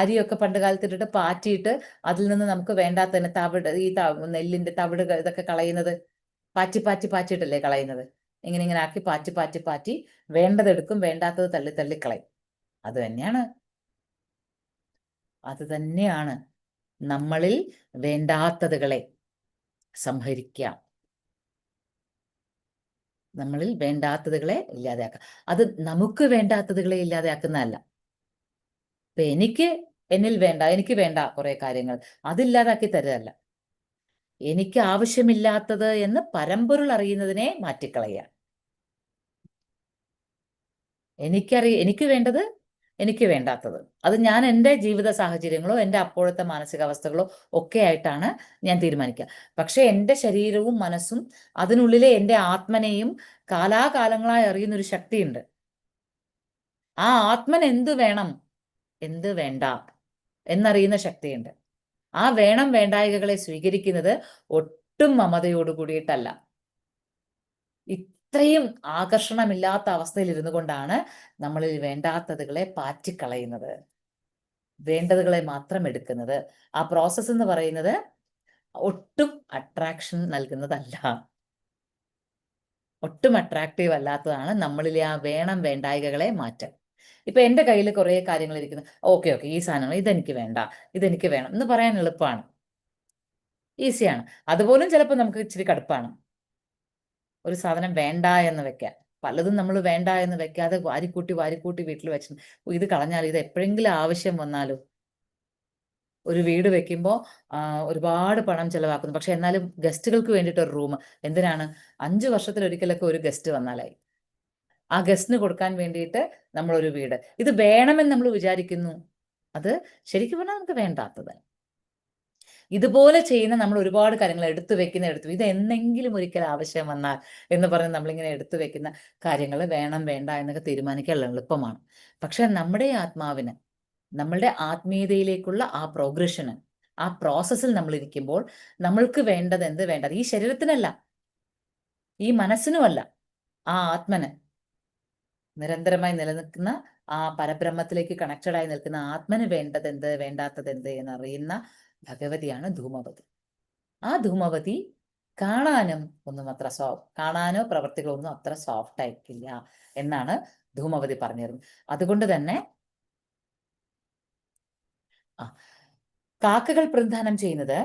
അരിയൊക്കെ പണ്ട് കാലത്ത് ഇട്ടിട്ട് പാറ്റിയിട്ട് അതിൽ നിന്ന് നമുക്ക് വേണ്ടാത്തതിന് തവിട്, നെല്ലിന്റെ തവിട് ഇതൊക്കെ കളയുന്നത് പാറ്റിയിട്ടല്ലേ കളയുന്നത്. ഇങ്ങനെ ആക്കി പാറ്റി വേണ്ടതെടുക്കും, വേണ്ടാത്തത് തള്ളിക്കളയും. അത് തന്നെയാണ് നമ്മളിൽ വേണ്ടാത്തതുകളെ സംഹരിക്കുക, നമ്മളിൽ വേണ്ടാത്തതുകളെ ഇല്ലാതെയാക്കുക. അത് നമുക്ക് വേണ്ടാത്തതുകളെ ഇല്ലാതെയാക്കുന്നതല്ല. ഇപ്പൊ എനിക്ക് വേണ്ട കുറെ കാര്യങ്ങൾ അതില്ലാതാക്കി തരുകയല്ല. എനിക്ക് ആവശ്യമില്ലാത്തത് എന്ന് പരമ്പൊരുൾ അറിയുന്നതിനെ മാറ്റിക്കളയുക. എനിക്ക് വേണ്ടത്, എനിക്ക് വേണ്ടാത്തത്, അത് ഞാൻ എൻ്റെ ജീവിത സാഹചര്യങ്ങളോ എൻ്റെ അപ്പോഴത്തെ മാനസികാവസ്ഥകളോ ഒക്കെ ആയിട്ടാണ് ഞാൻ തീരുമാനിക്കുക. പക്ഷെ എൻ്റെ ശരീരവും മനസ്സും അതിനുള്ളിലെ എൻ്റെ ആത്മനെയും കാലാകാലങ്ങളായി അറിയുന്നൊരു ശക്തിയുണ്ട്. ആ ആത്മൻ എന്ത് വേണം, എന്ത് വേണ്ട എന്നറിയുന്ന ശക്തിയുണ്ട്. ആ വേണം വേണ്ടായികകളെ സ്വീകരിക്കുന്നത് ഒട്ടും മമതയോട് കൂടിയിട്ടല്ല. ഇത്രയും ആകർഷണമില്ലാത്ത അവസ്ഥയിൽ ഇരുന്നു കൊണ്ടാണ് നമ്മളിൽ വേണ്ടാത്തതുകളെ പാറ്റിക്കളയുന്നത്, വേണ്ടതുകളെ മാത്രം എടുക്കുന്നത്. ആ പ്രോസസ്സ് എന്ന് പറയുന്നത് ഒട്ടും അട്രാക്ഷൻ നൽകുന്നതല്ല, ഒട്ടും അട്രാക്റ്റീവ് അല്ലാത്തതാണ് നമ്മളിലെ ആ വേണം വേണ്ടായികകളെ മാറ്റം. ഇപ്പൊ എൻ്റെ കയ്യിൽ കുറേ കാര്യങ്ങൾ ഇരിക്കുന്നു. ഓക്കെ ഈ സാധനങ്ങൾ ഇതെനിക്ക് വേണ്ട, ഇതെനിക്ക് വേണം എന്ന് പറയാൻ എളുപ്പമാണ്, ഈസിയാണ്. അതുപോലും ചിലപ്പോൾ നമുക്ക് ഇച്ചിരി കടുപ്പാണ് ഒരു സാധനം വേണ്ട എന്ന് വെക്കാൻ. പലതും നമ്മൾ വേണ്ട എന്ന് വെക്കാതെ വാരിക്കൂട്ടി വീട്ടിൽ വെച്ചു. ഇത് കളഞ്ഞാൽ, ഇത് എപ്പോഴെങ്കിലും ആവശ്യം വന്നാലോ. ഒരു വീട് വെക്കുമ്പോൾ ഒരുപാട് പണം ചെലവാക്കുന്നു. പക്ഷെ എന്നാലും ഗസ്റ്റുകൾക്ക് വേണ്ടിയിട്ട് ഒരു റൂം എന്തിനാണ്? 5 വർഷത്തിലൊരിക്കലൊക്കെ ഒരു ഗസ്റ്റ് വന്നാലായി. ആ ഗസ്റ്റിന് കൊടുക്കാൻ വേണ്ടിയിട്ട് നമ്മളൊരു വീട്, ഇത് വേണമെന്ന് നമ്മൾ വിചാരിക്കുന്നു. അത് ശരിക്കും പറഞ്ഞാൽ നമുക്ക് വേണ്ടാത്തത്. ഇതുപോലെ ചെയ്യുന്ന നമ്മൾ ഒരുപാട് കാര്യങ്ങൾ എടുത്തു ഇത് എന്നെങ്കിലും ഒരിക്കൽ ആവശ്യം വന്നാൽ എന്ന് പറഞ്ഞ് നമ്മളിങ്ങനെ എടുത്തു വെക്കുന്ന കാര്യങ്ങൾ വേണം വേണ്ട എന്നൊക്കെ തീരുമാനിക്കാൻ എളുപ്പമാണ്. പക്ഷെ നമ്മുടെ ആത്മാവിന്, നമ്മളുടെ ആത്മീയതയിലേക്കുള്ള ആ പ്രോഗ്രഷന്, ആ പ്രോസസ്സിൽ നമ്മൾ ഇരിക്കുമ്പോൾ നമ്മൾക്ക് വേണ്ടത് എന്ത് വേണ്ടത്, ഈ ശരീരത്തിനല്ല, ഈ മനസ്സിനുമല്ല, ആ ആത്മന്, നിരന്തരമായി നിലനിൽക്കുന്ന ആ പരബ്രഹ്മത്തിലേക്ക് കണക്റ്റഡ് ആയി നിൽക്കുന്ന ആത്മന് വേണ്ടത് എന്ത് വേണ്ടാത്തത് എന്ത് എന്നറിയുന്ന ഭഗവതിയാണ് ധൂമവതി. ആ ധൂമവതി കാണാനോ പ്രവർത്തികളോ ഒന്നും അത്ര സോഫ്റ്റ് ആയിരിക്കില്ല എന്നാണ് ധൂമവതി പറഞ്ഞിരുന്നത്. അതുകൊണ്ട് തന്നെ കാക്കകൾ പ്രതിനിധാനം ചെയ്യുന്നത്,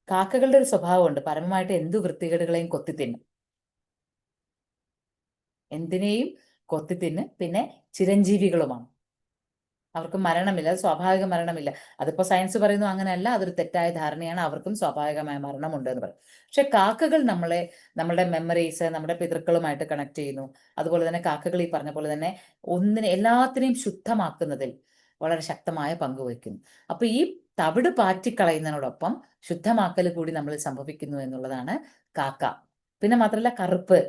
കാക്കകളുടെ ഒരു സ്വഭാവമുണ്ട്, പരമമായിട്ട് എന്തു വൃത്തികേടുകളെയും കൊത്തിത്തിന്നും, എന്തിനേയും കൊത്തിത്തിന്ന് പിന്നെ ചിരഞ്ജീവികളുമാണ്. അവർക്ക് മരണമില്ല, അത് സ്വാഭാവിക മരണമില്ല. അതിപ്പോൾ സയൻസ് പറയുന്നു അങ്ങനെയല്ല, അതൊരു തെറ്റായ ധാരണയാണ്. അവർക്കും സ്വാഭാവികമായ മരണമുണ്ട് എന്ന് പറയും. പക്ഷെ കാക്കകൾ നമ്മുടെ മെമ്മറീസ്, നമ്മുടെ പിതൃക്കളുമായിട്ട് കണക്ട് ചെയ്യുന്നു. അതുപോലെ തന്നെ കാക്കകൾ ഈ പറഞ്ഞ പോലെ തന്നെ എല്ലാത്തിനെയും ശുദ്ധമാക്കുന്നതിൽ വളരെ ശക്തമായ പങ്ക് വഹിക്കുന്നു. അപ്പൊ ഈ തവിട് പാറ്റിക്കളയുന്നതിനോടൊപ്പം ശുദ്ധമാക്കൽ കൂടി നമ്മൾ സംഭവിക്കുന്നു എന്നുള്ളതാണ് കാക്ക. പിന്നെ മാത്രമല്ല കറുപ്പ്,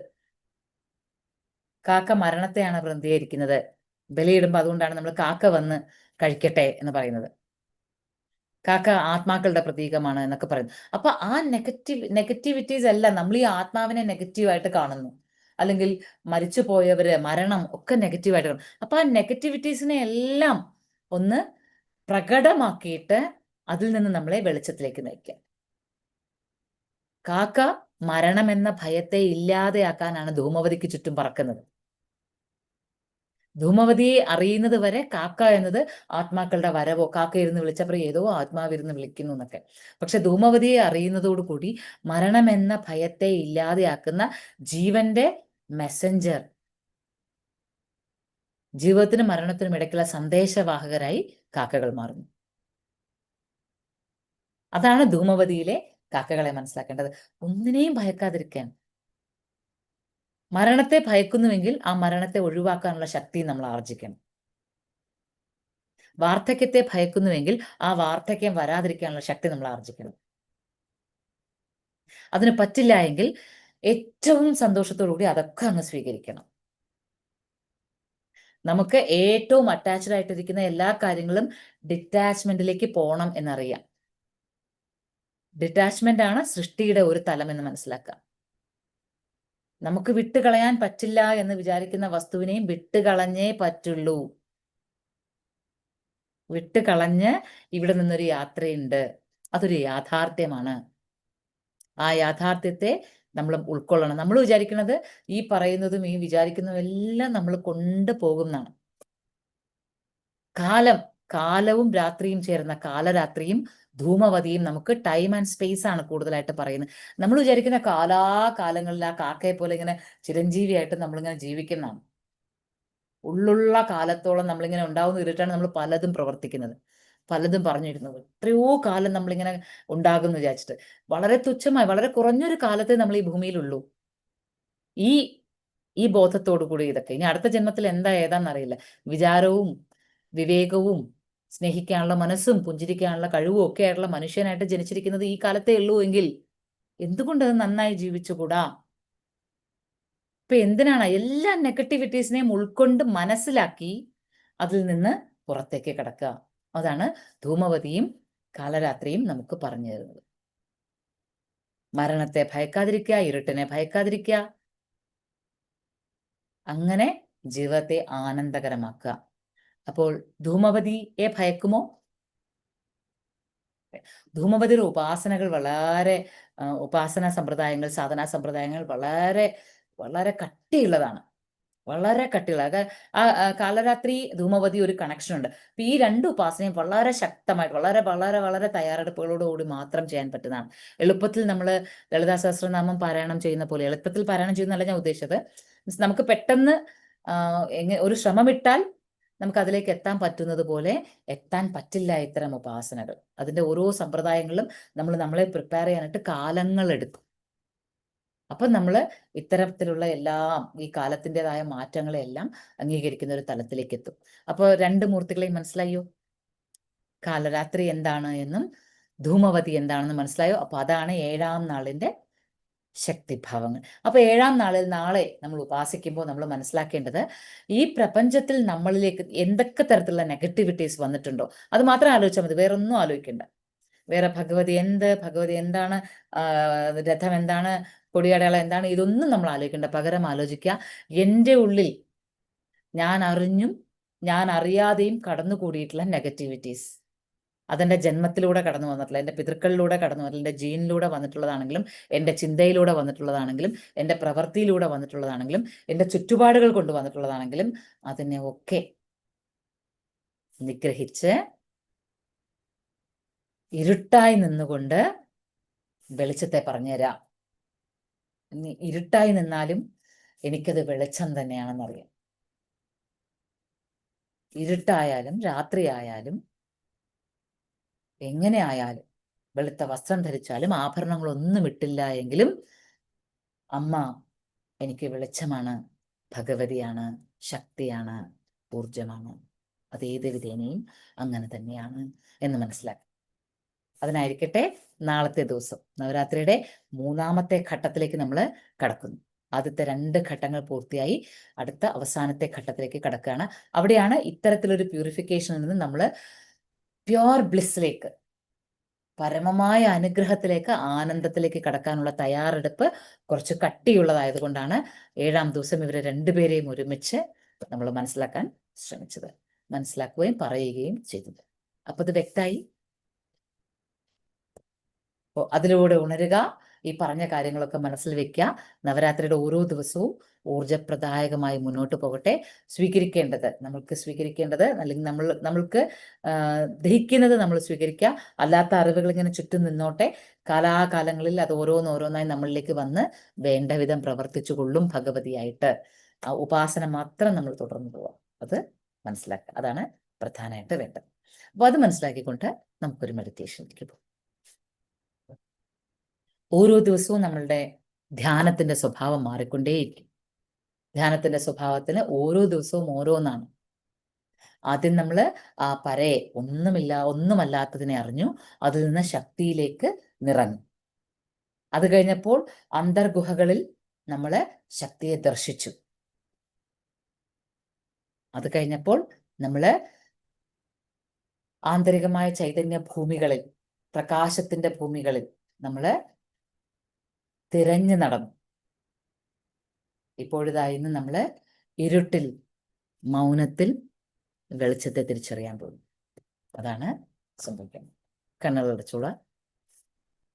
കാക്ക മരണത്തെയാണ് പ്രതിനിധീകരിക്കുന്നത്. ബലിയിടുമ്പോൾ അതുകൊണ്ടാണ് നമ്മൾ കാക്ക വന്ന് കഴിക്കട്ടെ എന്ന് പറയുന്നത്. കാക്ക ആത്മാക്കളുടെ പ്രതീകമാണ് എന്നൊക്കെ പറയുന്നു. അപ്പൊ ആ നെഗറ്റിവിറ്റീസ് എല്ലാം നമ്മൾ ഈ ആത്മാവിനെ നെഗറ്റീവായിട്ട് കാണുന്നു, അല്ലെങ്കിൽ മരിച്ചു പോയവര്, മരണം ഒക്കെ നെഗറ്റീവായിട്ട് കാണും. അപ്പൊ ആ നെഗറ്റിവിറ്റീസിനെ എല്ലാം ഒന്ന് പ്രകടമാക്കിയിട്ട് അതിൽ നിന്ന് നമ്മളെ വെളിച്ചത്തിലേക്ക് നയിക്കാം. കാക്ക മരണമെന്ന ഭയത്തെ ഇല്ലാതെയാക്കാനാണ് ധൂമവതിക്ക് ചുറ്റും പറക്കുന്നത്. ധൂമവതിയെ അറിയുന്നത് വരെ കാക്ക എന്നത് ആത്മാക്കളുടെ വരവോ, കാക്ക ഇരുന്ന് വിളിച്ചപ്പോൾ ഏതോ ആത്മാവിരുന്ന് വിളിക്കുന്നു എന്നൊക്കെ. പക്ഷെ ധൂമവതിയെ അറിയുന്നതോടുകൂടി മരണമെന്ന ഭയത്തെ ഇല്ലാതെയാക്കുന്ന ജീവന്റെ മെസ്സഞ്ചർ, ജീവിതത്തിനും മരണത്തിനും ഇടയ്ക്കുള്ള സന്ദേശവാഹകരായി കാക്കകൾ മാറുന്നു. അതാണ് ധൂമവതിയിലെ കാക്കകളെ മനസ്സിലാക്കേണ്ടത്. ഒന്നിനെയും ഭയക്കാതിരിക്കാൻ. മരണത്തെ ഭയക്കുന്നുവെങ്കിൽ ആ മരണത്തെ ഒഴിവാക്കാനുള്ള ശക്തി നമ്മൾ ആർജിക്കണം. വാർദ്ധക്യത്തെ ഭയക്കുന്നുവെങ്കിൽ ആ വാർദ്ധക്യം വരാതിരിക്കാനുള്ള ശക്തി നമ്മൾ ആർജിക്കണം. അതിന് പറ്റില്ല എങ്കിൽ ഏറ്റവും സന്തോഷത്തോടുകൂടി അതൊക്കെ അങ്ങ് സ്വീകരിക്കണം. നമുക്ക് ഏറ്റവും അറ്റാച്ച്ഡ് ആയിട്ടിരിക്കുന്ന എല്ലാ കാര്യങ്ങളും ഡിറ്റാച്ച്മെന്റിലേക്ക് പോകണം എന്നറിയാം. ഡിറ്റാച്ച്മെന്റ് ആണ് സൃഷ്ടിയുടെ ഒരു തലം എന്ന് മനസ്സിലാക്കാം. നമുക്ക് വിട്ടുകളയാൻ പറ്റില്ല എന്ന് വിചാരിക്കുന്ന വസ്തുവിനെയും വിട്ടുകളഞ്ഞേ പറ്റുള്ളൂ. വിട്ടുകളഞ്ഞ് ഇവിടെ നിന്നൊരു യാത്രയുണ്ട്, അതൊരു യാഥാർത്ഥ്യമാണ്. ആ യാഥാർത്ഥ്യത്തെ നമ്മൾ ഉൾക്കൊള്ളണം. നമ്മൾ വിചാരിക്കുന്നത് ഈ പറയുന്നതും ഈ വിചാരിക്കുന്നതും എല്ലാം നമ്മൾ കൊണ്ടുപോകുന്നതാണ്. കാലവും രാത്രിയും ചേർന്ന കാലരാത്രിയും ധൂമവതിയും നമുക്ക് ടൈം ആൻഡ് സ്പേസ് ആണ് കൂടുതലായിട്ട് പറയുന്നത്. നമ്മൾ വിചാരിക്കുന്ന കാലാകാലങ്ങളിൽ ആ കാക്കയെ പോലെ ഇങ്ങനെ ചിരഞ്ജീവിയായിട്ട് നമ്മളിങ്ങനെ ജീവിക്കുന്നതാണ്. ഉള്ളുള്ള കാലത്തോളം നമ്മളിങ്ങനെ ഉണ്ടാവുന്ന ഇരുട്ടാണ് നമ്മൾ പലതും പ്രവർത്തിക്കുന്നത്, പലതും പറഞ്ഞിരുന്നത്. എത്രയോ കാലം നമ്മളിങ്ങനെ ഉണ്ടാകും എന്ന് വിചാരിച്ചിട്ട് വളരെ തുച്ഛമായി, വളരെ കുറഞ്ഞൊരു കാലത്തെ നമ്മൾ ഈ ഭൂമിയിലുള്ളൂ. ഈ ഈ ബോധത്തോടു കൂടി ഇതൊക്കെ ഇനി അടുത്ത ജന്മത്തിൽ എന്താ ഏതാന്നറിയില്ല. വിചാരവും വിവേകവും സ്നേഹിക്കാനുള്ള മനസ്സും പുഞ്ചിരിക്കാനുള്ള കഴിവും ഒക്കെ ആയിട്ടുള്ള മനുഷ്യനായിട്ട് ജനിച്ചിരിക്കുന്നത് ഈ കാലത്തേ ഉള്ളൂ എങ്കിൽ എന്തുകൊണ്ടത് നന്നായി ജീവിച്ചുകൂടാ? ഇപ്പൊ എന്തിനാണ് എല്ലാ നെഗറ്റിവിറ്റീസിനെയും ഉൾക്കൊണ്ട് മനസ്സിലാക്കി അതിൽ നിന്ന് പുറത്തേക്ക് കിടക്കുക? അതാണ് ധൂമവതിയും കാലരാത്രിയും നമുക്ക് പറഞ്ഞു തരുന്നത്. മരണത്തെ ഭയക്കാതിരിക്കുക, ഇരുട്ടിനെ ഭയക്കാതിരിക്കുക, അങ്ങനെ ജീവിതത്തെ ആനന്ദകരമാക്കുക. അപ്പോൾ ധൂമവതിയെ ഭയക്കുമോ? ധൂമവതിയുടെ ഉപാസനകൾ വളരെ ഉപാസനാ സമ്പ്രദായങ്ങൾ, സാധനാ സമ്പ്രദായങ്ങൾ വളരെ വളരെ കട്ടിയുള്ളതാണ്. വളരെ കട്ടിയുള്ള കാലരാത്രി ധൂമവതി ഒരു കണക്ഷൻ ഉണ്ട്. അപ്പൊ ഈ രണ്ട് ഉപാസനയും വളരെ ശക്തമായിട്ട് വളരെ വളരെ വളരെ തയ്യാറെടുപ്പുകളോടുകൂടി മാത്രം ചെയ്യാൻ പറ്റുന്നതാണ്. എളുപ്പത്തിൽ നമ്മൾ ലളിതാ സഹസ്രനാമം പാരായണം ചെയ്യുന്ന പോലെ, എളുപ്പത്തിൽ പാരായണം ചെയ്യുന്നതല്ല ഞാൻ ഉദ്ദേശിച്ചത്, നമുക്ക് പെട്ടെന്ന് ഒരു ശ്രമമിട്ടാൽ നമുക്ക് അതിലേക്ക് എത്താൻ പറ്റുന്നത് പോലെ എത്താൻ പറ്റില്ല ഇത്തരം ഉപാസനകൾ. അതിന്റെ ഓരോ സമ്പ്രദായങ്ങളും നമ്മളെ പ്രിപ്പയർ ചെയ്യാനായിട്ട് കാലങ്ങൾ എടുക്കും. അപ്പൊ നമ്മൾ ഇത്തരത്തിലുള്ള എല്ലാം ഈ കാലത്തിൻ്റെതായ മാറ്റങ്ങളെല്ലാം അംഗീകരിക്കുന്ന ഒരു തലത്തിലേക്ക് എത്തും. അപ്പോൾ രണ്ട് മൂർത്തികളെയും മനസ്സിലായോ? കാലരാത്രി എന്താണ് എന്നും ധൂമവതി എന്താണെന്നും മനസ്സിലായോ? അപ്പൊ അതാണ് 7ാം നാളിന്റെ ശക്തിഭാവങ്ങൾ. അപ്പൊ 7ാം നാളിൽ നാളെ നമ്മൾ ഉപാസിക്കുമ്പോൾ നമ്മൾ മനസ്സിലാക്കേണ്ടത്, ഈ പ്രപഞ്ചത്തിൽ നമ്മളിലേക്ക് എന്തൊക്കെ തരത്തിലുള്ള നെഗറ്റിവിറ്റീസ് വന്നിട്ടുണ്ടോ അത് മാത്രം ആലോചിച്ചാൽ മതി, വേറൊന്നും ആലോചിക്കണ്ട. വേറെ ഭഗവതി എന്താണ്, രഥം എന്താണ്, കൊടിയടയാളം എന്താണ്, ഇതൊന്നും നമ്മൾ ആലോചിക്കേണ്ട. പകരം ആലോചിക്കുക, എൻ്റെ ഉള്ളിൽ ഞാൻ അറിഞ്ഞും ഞാൻ അറിയാതെയും കടന്നുകൂടിയിട്ടുള്ള നെഗറ്റിവിറ്റീസ്, അതെൻ്റെ ജന്മത്തിലൂടെ കടന്നു വന്നിട്ടുള്ള, എൻ്റെ പിതൃക്കളിലൂടെ കടന്നു വന്നിട്ടുള്ള, എൻ്റെ ജീനിലൂടെ വന്നിട്ടുള്ളതാണെങ്കിലും, എൻ്റെ ചിന്തയിലൂടെ വന്നിട്ടുള്ളതാണെങ്കിലും, എൻ്റെ പ്രവൃത്തിയിലൂടെ വന്നിട്ടുള്ളതാണെങ്കിലും, എൻ്റെ ചുറ്റുപാടുകൾ കൊണ്ട് വന്നിട്ടുള്ളതാണെങ്കിലും അതിനെ ഒക്കെ നിഗ്രഹിച്ച് ഇരുട്ടായി നിന്നുകൊണ്ട് വെളിച്ചത്തെ പറഞ്ഞുതരാം. ഇരുട്ടായി നിന്നാലും എനിക്കത് വെളിച്ചം തന്നെയാണെന്നറിയാം. ഇരുട്ടായാലും രാത്രിയായാലും എങ്ങനെ ആയാലും വെളുത്ത വസ്ത്രം ധരിച്ചാലും ആഭരണങ്ങളൊന്നും ഇട്ടില്ല എങ്കിലും അമ്മ എനിക്ക് വെളിച്ചമാണ്, ഭഗവതിയാണ്, ശക്തിയാണ്, ഊർജമാണ്. അതേത് വിധേനയും അങ്ങനെ തന്നെയാണ് എന്ന് മനസ്സിലാക്കി. അതിനായിരിക്കട്ടെ നാളത്തെ ദിവസം നവരാത്രിയുടെ 3ാമത്തെ ഘട്ടത്തിലേക്ക് നമ്മൾ കടക്കുന്നു. ആദ്യത്തെ 2 ഘട്ടങ്ങൾ പൂർത്തിയായി അടുത്ത അവസാനത്തെ ഘട്ടത്തിലേക്ക് കടക്കുകയാണ്. അവിടെയാണ് ഇത്തരത്തിലൊരു പ്യൂരിഫിക്കേഷനിൽ നിന്ന് നമ്മൾ പ്യുവർ ബ്ലിസ്സിലേക്ക്, പരമമായ അനുഗ്രഹത്തിലേക്ക്, ആനന്ദത്തിലേക്ക് കടക്കാനുള്ള തയ്യാറെടുപ്പ് കുറച്ച് കട്ടിയുള്ളതായതുകൊണ്ടാണ് 7ാം ദിവസം ഇവരെ 2 പേരെയും ഒരുമിച്ച് നമ്മൾ മനസ്സിലാക്കാൻ ശ്രമിച്ചത്, മനസ്സിലാക്കുകയും പറയുകയും ചെയ്തത്. അപ്പൊ ഇത് വ്യക്തമായി. അപ്പോൾ അതിലൂടെ ഉണരുക, ഈ പറഞ്ഞ കാര്യങ്ങളൊക്കെ മനസ്സിൽ വെക്കുക. നവരാത്രിയുടെ ഓരോ ദിവസവും ഊർജപ്രദായകമായി മുന്നോട്ട് പോകട്ടെ. സ്വീകരിക്കേണ്ടത് അല്ലെങ്കിൽ നമ്മൾക്ക് ദഹിക്കുന്നത് നമ്മൾ സ്വീകരിക്കുക. അല്ലാത്ത അറിവുകൾ ഇങ്ങനെ ചുറ്റും നിന്നോട്ടെ. കാലാകാലങ്ങളിൽ അത് ഓരോന്നോരോന്നായി നമ്മളിലേക്ക് വന്ന് വേണ്ട വിധം പ്രവർത്തിച്ചു കൊള്ളും ഭഗവതിയായിട്ട്. ആ ഉപാസന മാത്രം നമ്മൾ തുടർന്നു പോവാം. അത് മനസ്സിലാക്കുക, അതാണ് പ്രധാനമായിട്ട് വേണ്ടത്. അപ്പോൾ അത് മനസ്സിലാക്കിക്കൊണ്ട് നമുക്കൊരു മെഡിറ്റേഷനിലേക്ക് പോകാം. ഓരോ ദിവസവും നമ്മളുടെ ധ്യാനത്തിന്റെ സ്വഭാവം മാറിക്കൊണ്ടേയിരിക്കും. ധ്യാനത്തിന്റെ സ്വഭാവത്തിന് ഓരോ ദിവസവും ഓരോന്നാണ്. ആദ്യം നമ്മൾ ആ പരയെ ഒന്നുമല്ലാത്തതിനെ അറിഞ്ഞു, അതിൽ നിന്ന് ശക്തിയിലേക്ക് നിറഞ്ഞു. അത് കഴിഞ്ഞപ്പോൾ അന്തർഗുഹകളിൽ നമ്മൾ ശക്തിയെ ദർശിച്ചു. അത് കഴിഞ്ഞപ്പോൾ നമ്മൾ ആന്തരികമായ ചൈതന്യ ഭൂമികളിൽ, പ്രകാശത്തിന്റെ ഭൂമികളിൽ നമ്മൾ തിരഞ്ഞു നടന്നു. ഇപ്പോഴിതായിരുന്നു നമ്മൾ ഇരുട്ടിൽ, മൗനത്തിൽ വെളിച്ചത്തെ തിരിച്ചറിയാൻ പോകും. അതാണ് സംഭവിക്കുന്നത്. കണ്ണുകളടച്ചോളാം.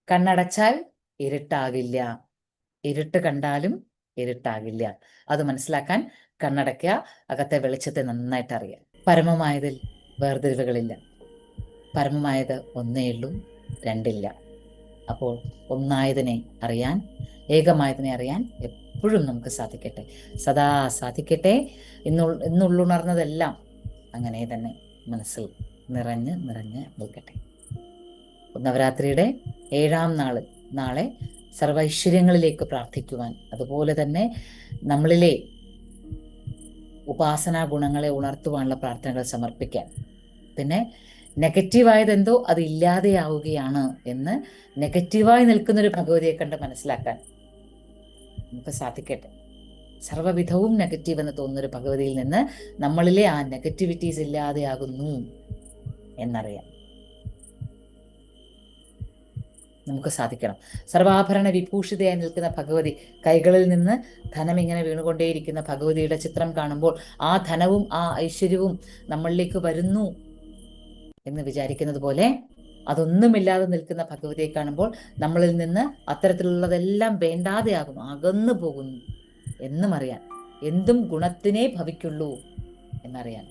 കണ്ണടച്ചാൽ ഇരുട്ടാകില്ല, ഇരുട്ട് കണ്ടാലും ഇരുട്ടാകില്ല. അത് മനസ്സിലാക്കാൻ കണ്ണടയ്ക്കുക, അകത്തെ വെളിച്ചത്തെ നന്നായിട്ട് അറിയാം. പരമമായതിൽ വേർതിരിവുകളില്ല. പരമമായത് ഒന്നേയുള്ളൂ, രണ്ടില്ല. അപ്പോൾ ഒന്നായതിനെ അറിയാൻ, ഏകമായതിനെ അറിയാൻ എപ്പോഴും നമുക്ക് സാധിക്കട്ടെ, സദാ സാധിക്കട്ടെ. ഇന്നുള്ളുണർന്നതെല്ലാം അങ്ങനെ തന്നെ മനസ്സിൽ നിറഞ്ഞ് നിൽക്കട്ടെ. നവരാത്രിയുടെ 7ാം നാളെ സർവൈശ്വര്യങ്ങളിലേക്ക് പ്രാർത്ഥിക്കുവാൻ, അതുപോലെ തന്നെ നമ്മളിലെ ഉപാസനാ ഗുണങ്ങളെ ഉണർത്തുവാനുള്ള പ്രാർത്ഥനകൾ സമർപ്പിക്കാൻ, പിന്നെ നെഗറ്റീവായതെന്തോ അത് ഇല്ലാതെയാവുകയാണ് എന്ന് നെഗറ്റീവായി നിൽക്കുന്നൊരു ഭഗവതിയെ കണ്ട് മനസ്സിലാക്കാൻ നമുക്ക് സാധിക്കട്ടെ. സർവ്വവിധവും നെഗറ്റീവ് എന്ന് തോന്നുന്നൊരു ഭഗവതിയിൽ നിന്ന് നമ്മളിലെ ആ നെഗറ്റിവിറ്റീസ് ഇല്ലാതെയാകുന്നു എന്നറിയാം. നമുക്ക് സാധിക്കണം. സർവാഭരണ വിഭൂഷിതയായി നിൽക്കുന്ന ഭഗവതി, കൈകളിൽ നിന്ന് ധനം ഇങ്ങനെ വീണുകൊണ്ടേയിരിക്കുന്ന ഭഗവതിയുടെ ചിത്രം കാണുമ്പോൾ ആ ധനവും ആ ഐശ്വര്യവും നമ്മളിലേക്ക് വരുന്നു എന്ന് വിചാരിക്കുന്നത് പോലെ, അതൊന്നുമില്ലാതെ നിൽക്കുന്ന ഭഗവതിയെ കാണുമ്പോൾ നമ്മളിൽ നിന്ന് അത്തരത്തിലുള്ളതെല്ലാം വേണ്ടാതെയാകുന്നു, അകന്നു പോകുന്നു എന്നും അറിയാൻ. എന്തും ഗുണത്തിനേ ഭവിക്കുള്ളൂ എന്നറിയാൻ.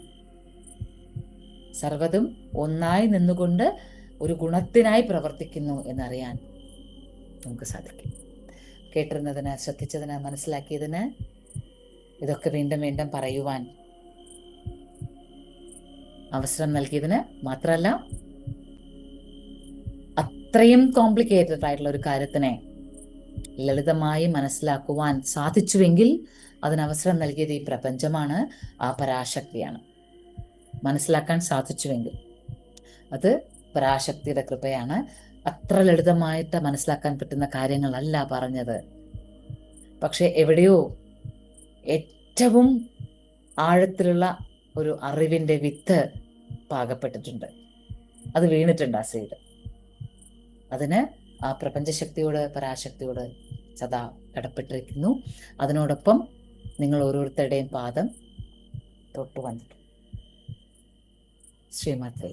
സർവ്വതും ഒന്നായി നിന്നുകൊണ്ട് ഒരു ഗുണത്തിനായി പ്രവർത്തിക്കുന്നു എന്നറിയാൻ നമുക്ക് സാധിക്കും. കേട്ടിരുന്നതിന്, ശ്രദ്ധിച്ചതിന്, മനസ്സിലാക്കിയതിന്, ഇതൊക്കെ വീണ്ടും വീണ്ടും പറയുവാൻ അവസരം നൽകിയതിന്, മാത്രമല്ല അത്രയും കോംപ്ലിക്കേറ്റഡ് ആയിട്ടുള്ള ഒരു കാര്യത്തിനെ ലളിതമായി മനസ്സിലാക്കുവാൻ സാധിച്ചുവെങ്കിൽ അതിനവസരം നൽകിയത് ഈ പ്രപഞ്ചമാണ്, ആ പരാശക്തിയാണ്. മനസ്സിലാക്കാൻ സാധിച്ചുവെങ്കിൽ അത് പരാശക്തിയുടെ കൃപയാണ്. അത്ര ലളിതമായിട്ട് മനസ്സിലാക്കാൻ പറ്റുന്ന കാര്യങ്ങളല്ല പറഞ്ഞത്. പക്ഷെ എവിടെയോ ഏറ്റവും ആഴത്തിലുള്ള ഒരു അറിവിൻ്റെ വിത്ത് പാകപ്പെട്ടിട്ടുണ്ട്, അത് വീണിട്ടുണ്ട് ആ സീഡ്. അതിന് ആ പ്രപഞ്ചശക്തിയോട്, പരാശക്തിയോട് സദാ കടപ്പെട്ടിരിക്കുന്നു. അതിനോടൊപ്പം നിങ്ങൾ ഓരോരുത്തരുടെയും പാദം തൊട്ടു വന്നിട്ടുണ്ട്. ശ്രീമാത്രേ.